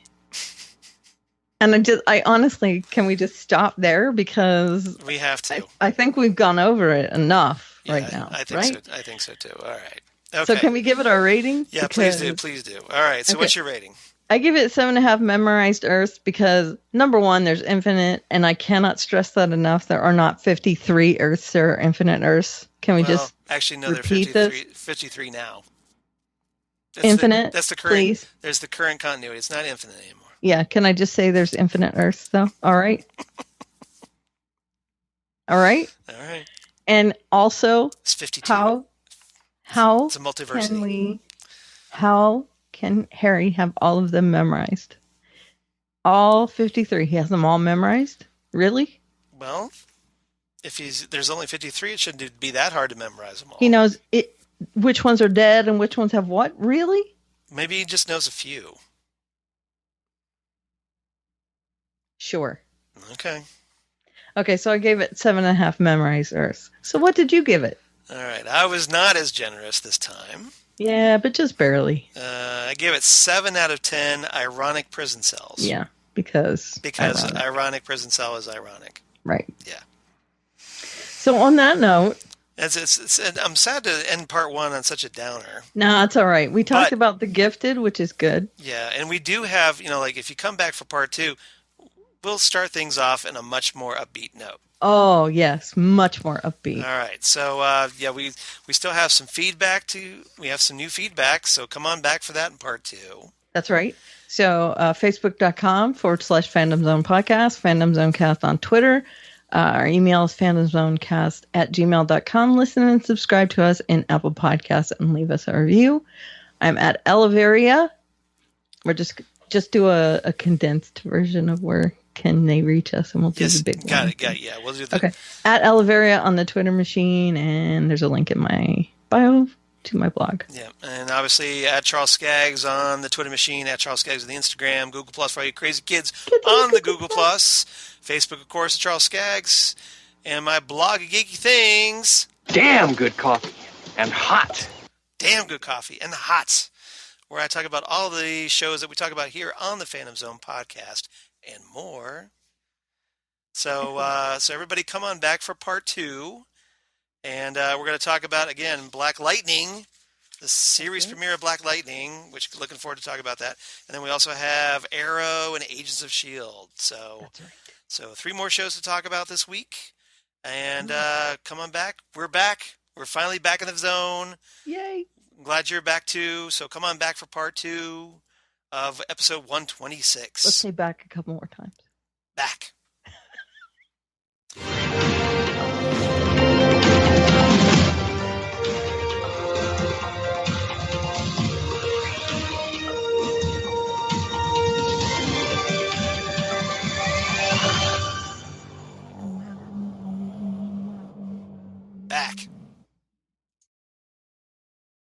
And I honestly, can we just stop there? Because we have to. I think we've gone over it enough right now. I think so. I think so too. All right. Okay. So can we give it our rating? Yeah, please do. All right. So what's your rating? I give it 7.5 memorized Earths because, number one, there's infinite, and I cannot stress that enough. There are not 53 Earths. There are infinite Earths. Can we just actually, no, repeat there are this? 53 now. Infinite, that's the current. Please. There's the current continuity. It's not infinite anymore. Yeah. Can I just say there's infinite Earths, though? All right. All right. All right. And also, it's 52. How it's a multiversity. How can Harry have all of them memorized? All 53. He has them all memorized? Really? Well, if there's only 53, it shouldn't be that hard to memorize them all. He knows which ones are dead and which ones have what? Really? Maybe he just knows a few. Sure. Okay, so I gave it 7.5 memorized Earths. So what did you give it? All right. I was not as generous this time. Yeah, but just barely. I gave it 7 out of 10 ironic prison cells. Yeah, because ironic prison cell is ironic. Right. Yeah. So on that note, And I'm sad to end part 1 on such a downer. No, it's all right. We talked about The Gifted, which is good. Yeah, and we do have, like if you come back for part 2, we'll start things off in a much more upbeat note. Oh, yes, much more upbeat. All right, so we still have some feedback we have some new feedback, so come on back for that in part 2. That's right. So facebook.com/Fandom Zone Podcast, Fandom Zone Cast on Twitter. Our email is fandomzonecast@gmail.com. Listen and subscribe to us in Apple Podcasts and leave us a review. I'm at Elevaria. We're just do a condensed version of where can they reach us, and we'll do the big one. Got it. Yeah, we'll do that. Okay. At Elevaria on the Twitter machine, and there's a link in my bio to my blog. Yeah, and obviously at Charles Skaggs on the Twitter machine, at Charles Skaggs on the Instagram, Google Plus for all you crazy kids on the Google Plus, Facebook, of course, at Charles Skaggs, and my blog of geeky things. Damn good coffee and hot. Damn good coffee and hot, where I talk about all the shows that we talk about here on the Phantom Zone podcast and more. So everybody come on back for part 2. And we're going to talk about, again, Black Lightning, the series premiere of Black Lightning, which looking forward to talk about that. And then we also have Arrow and Agents of S.H.I.E.L.D. That's right. So 3 more shows to talk about this week. And come on back. We're back. We're finally back in the zone. Yay. I'm glad you're back too. So come on back for part 2 of episode 126. Let's say back a couple more times. Back.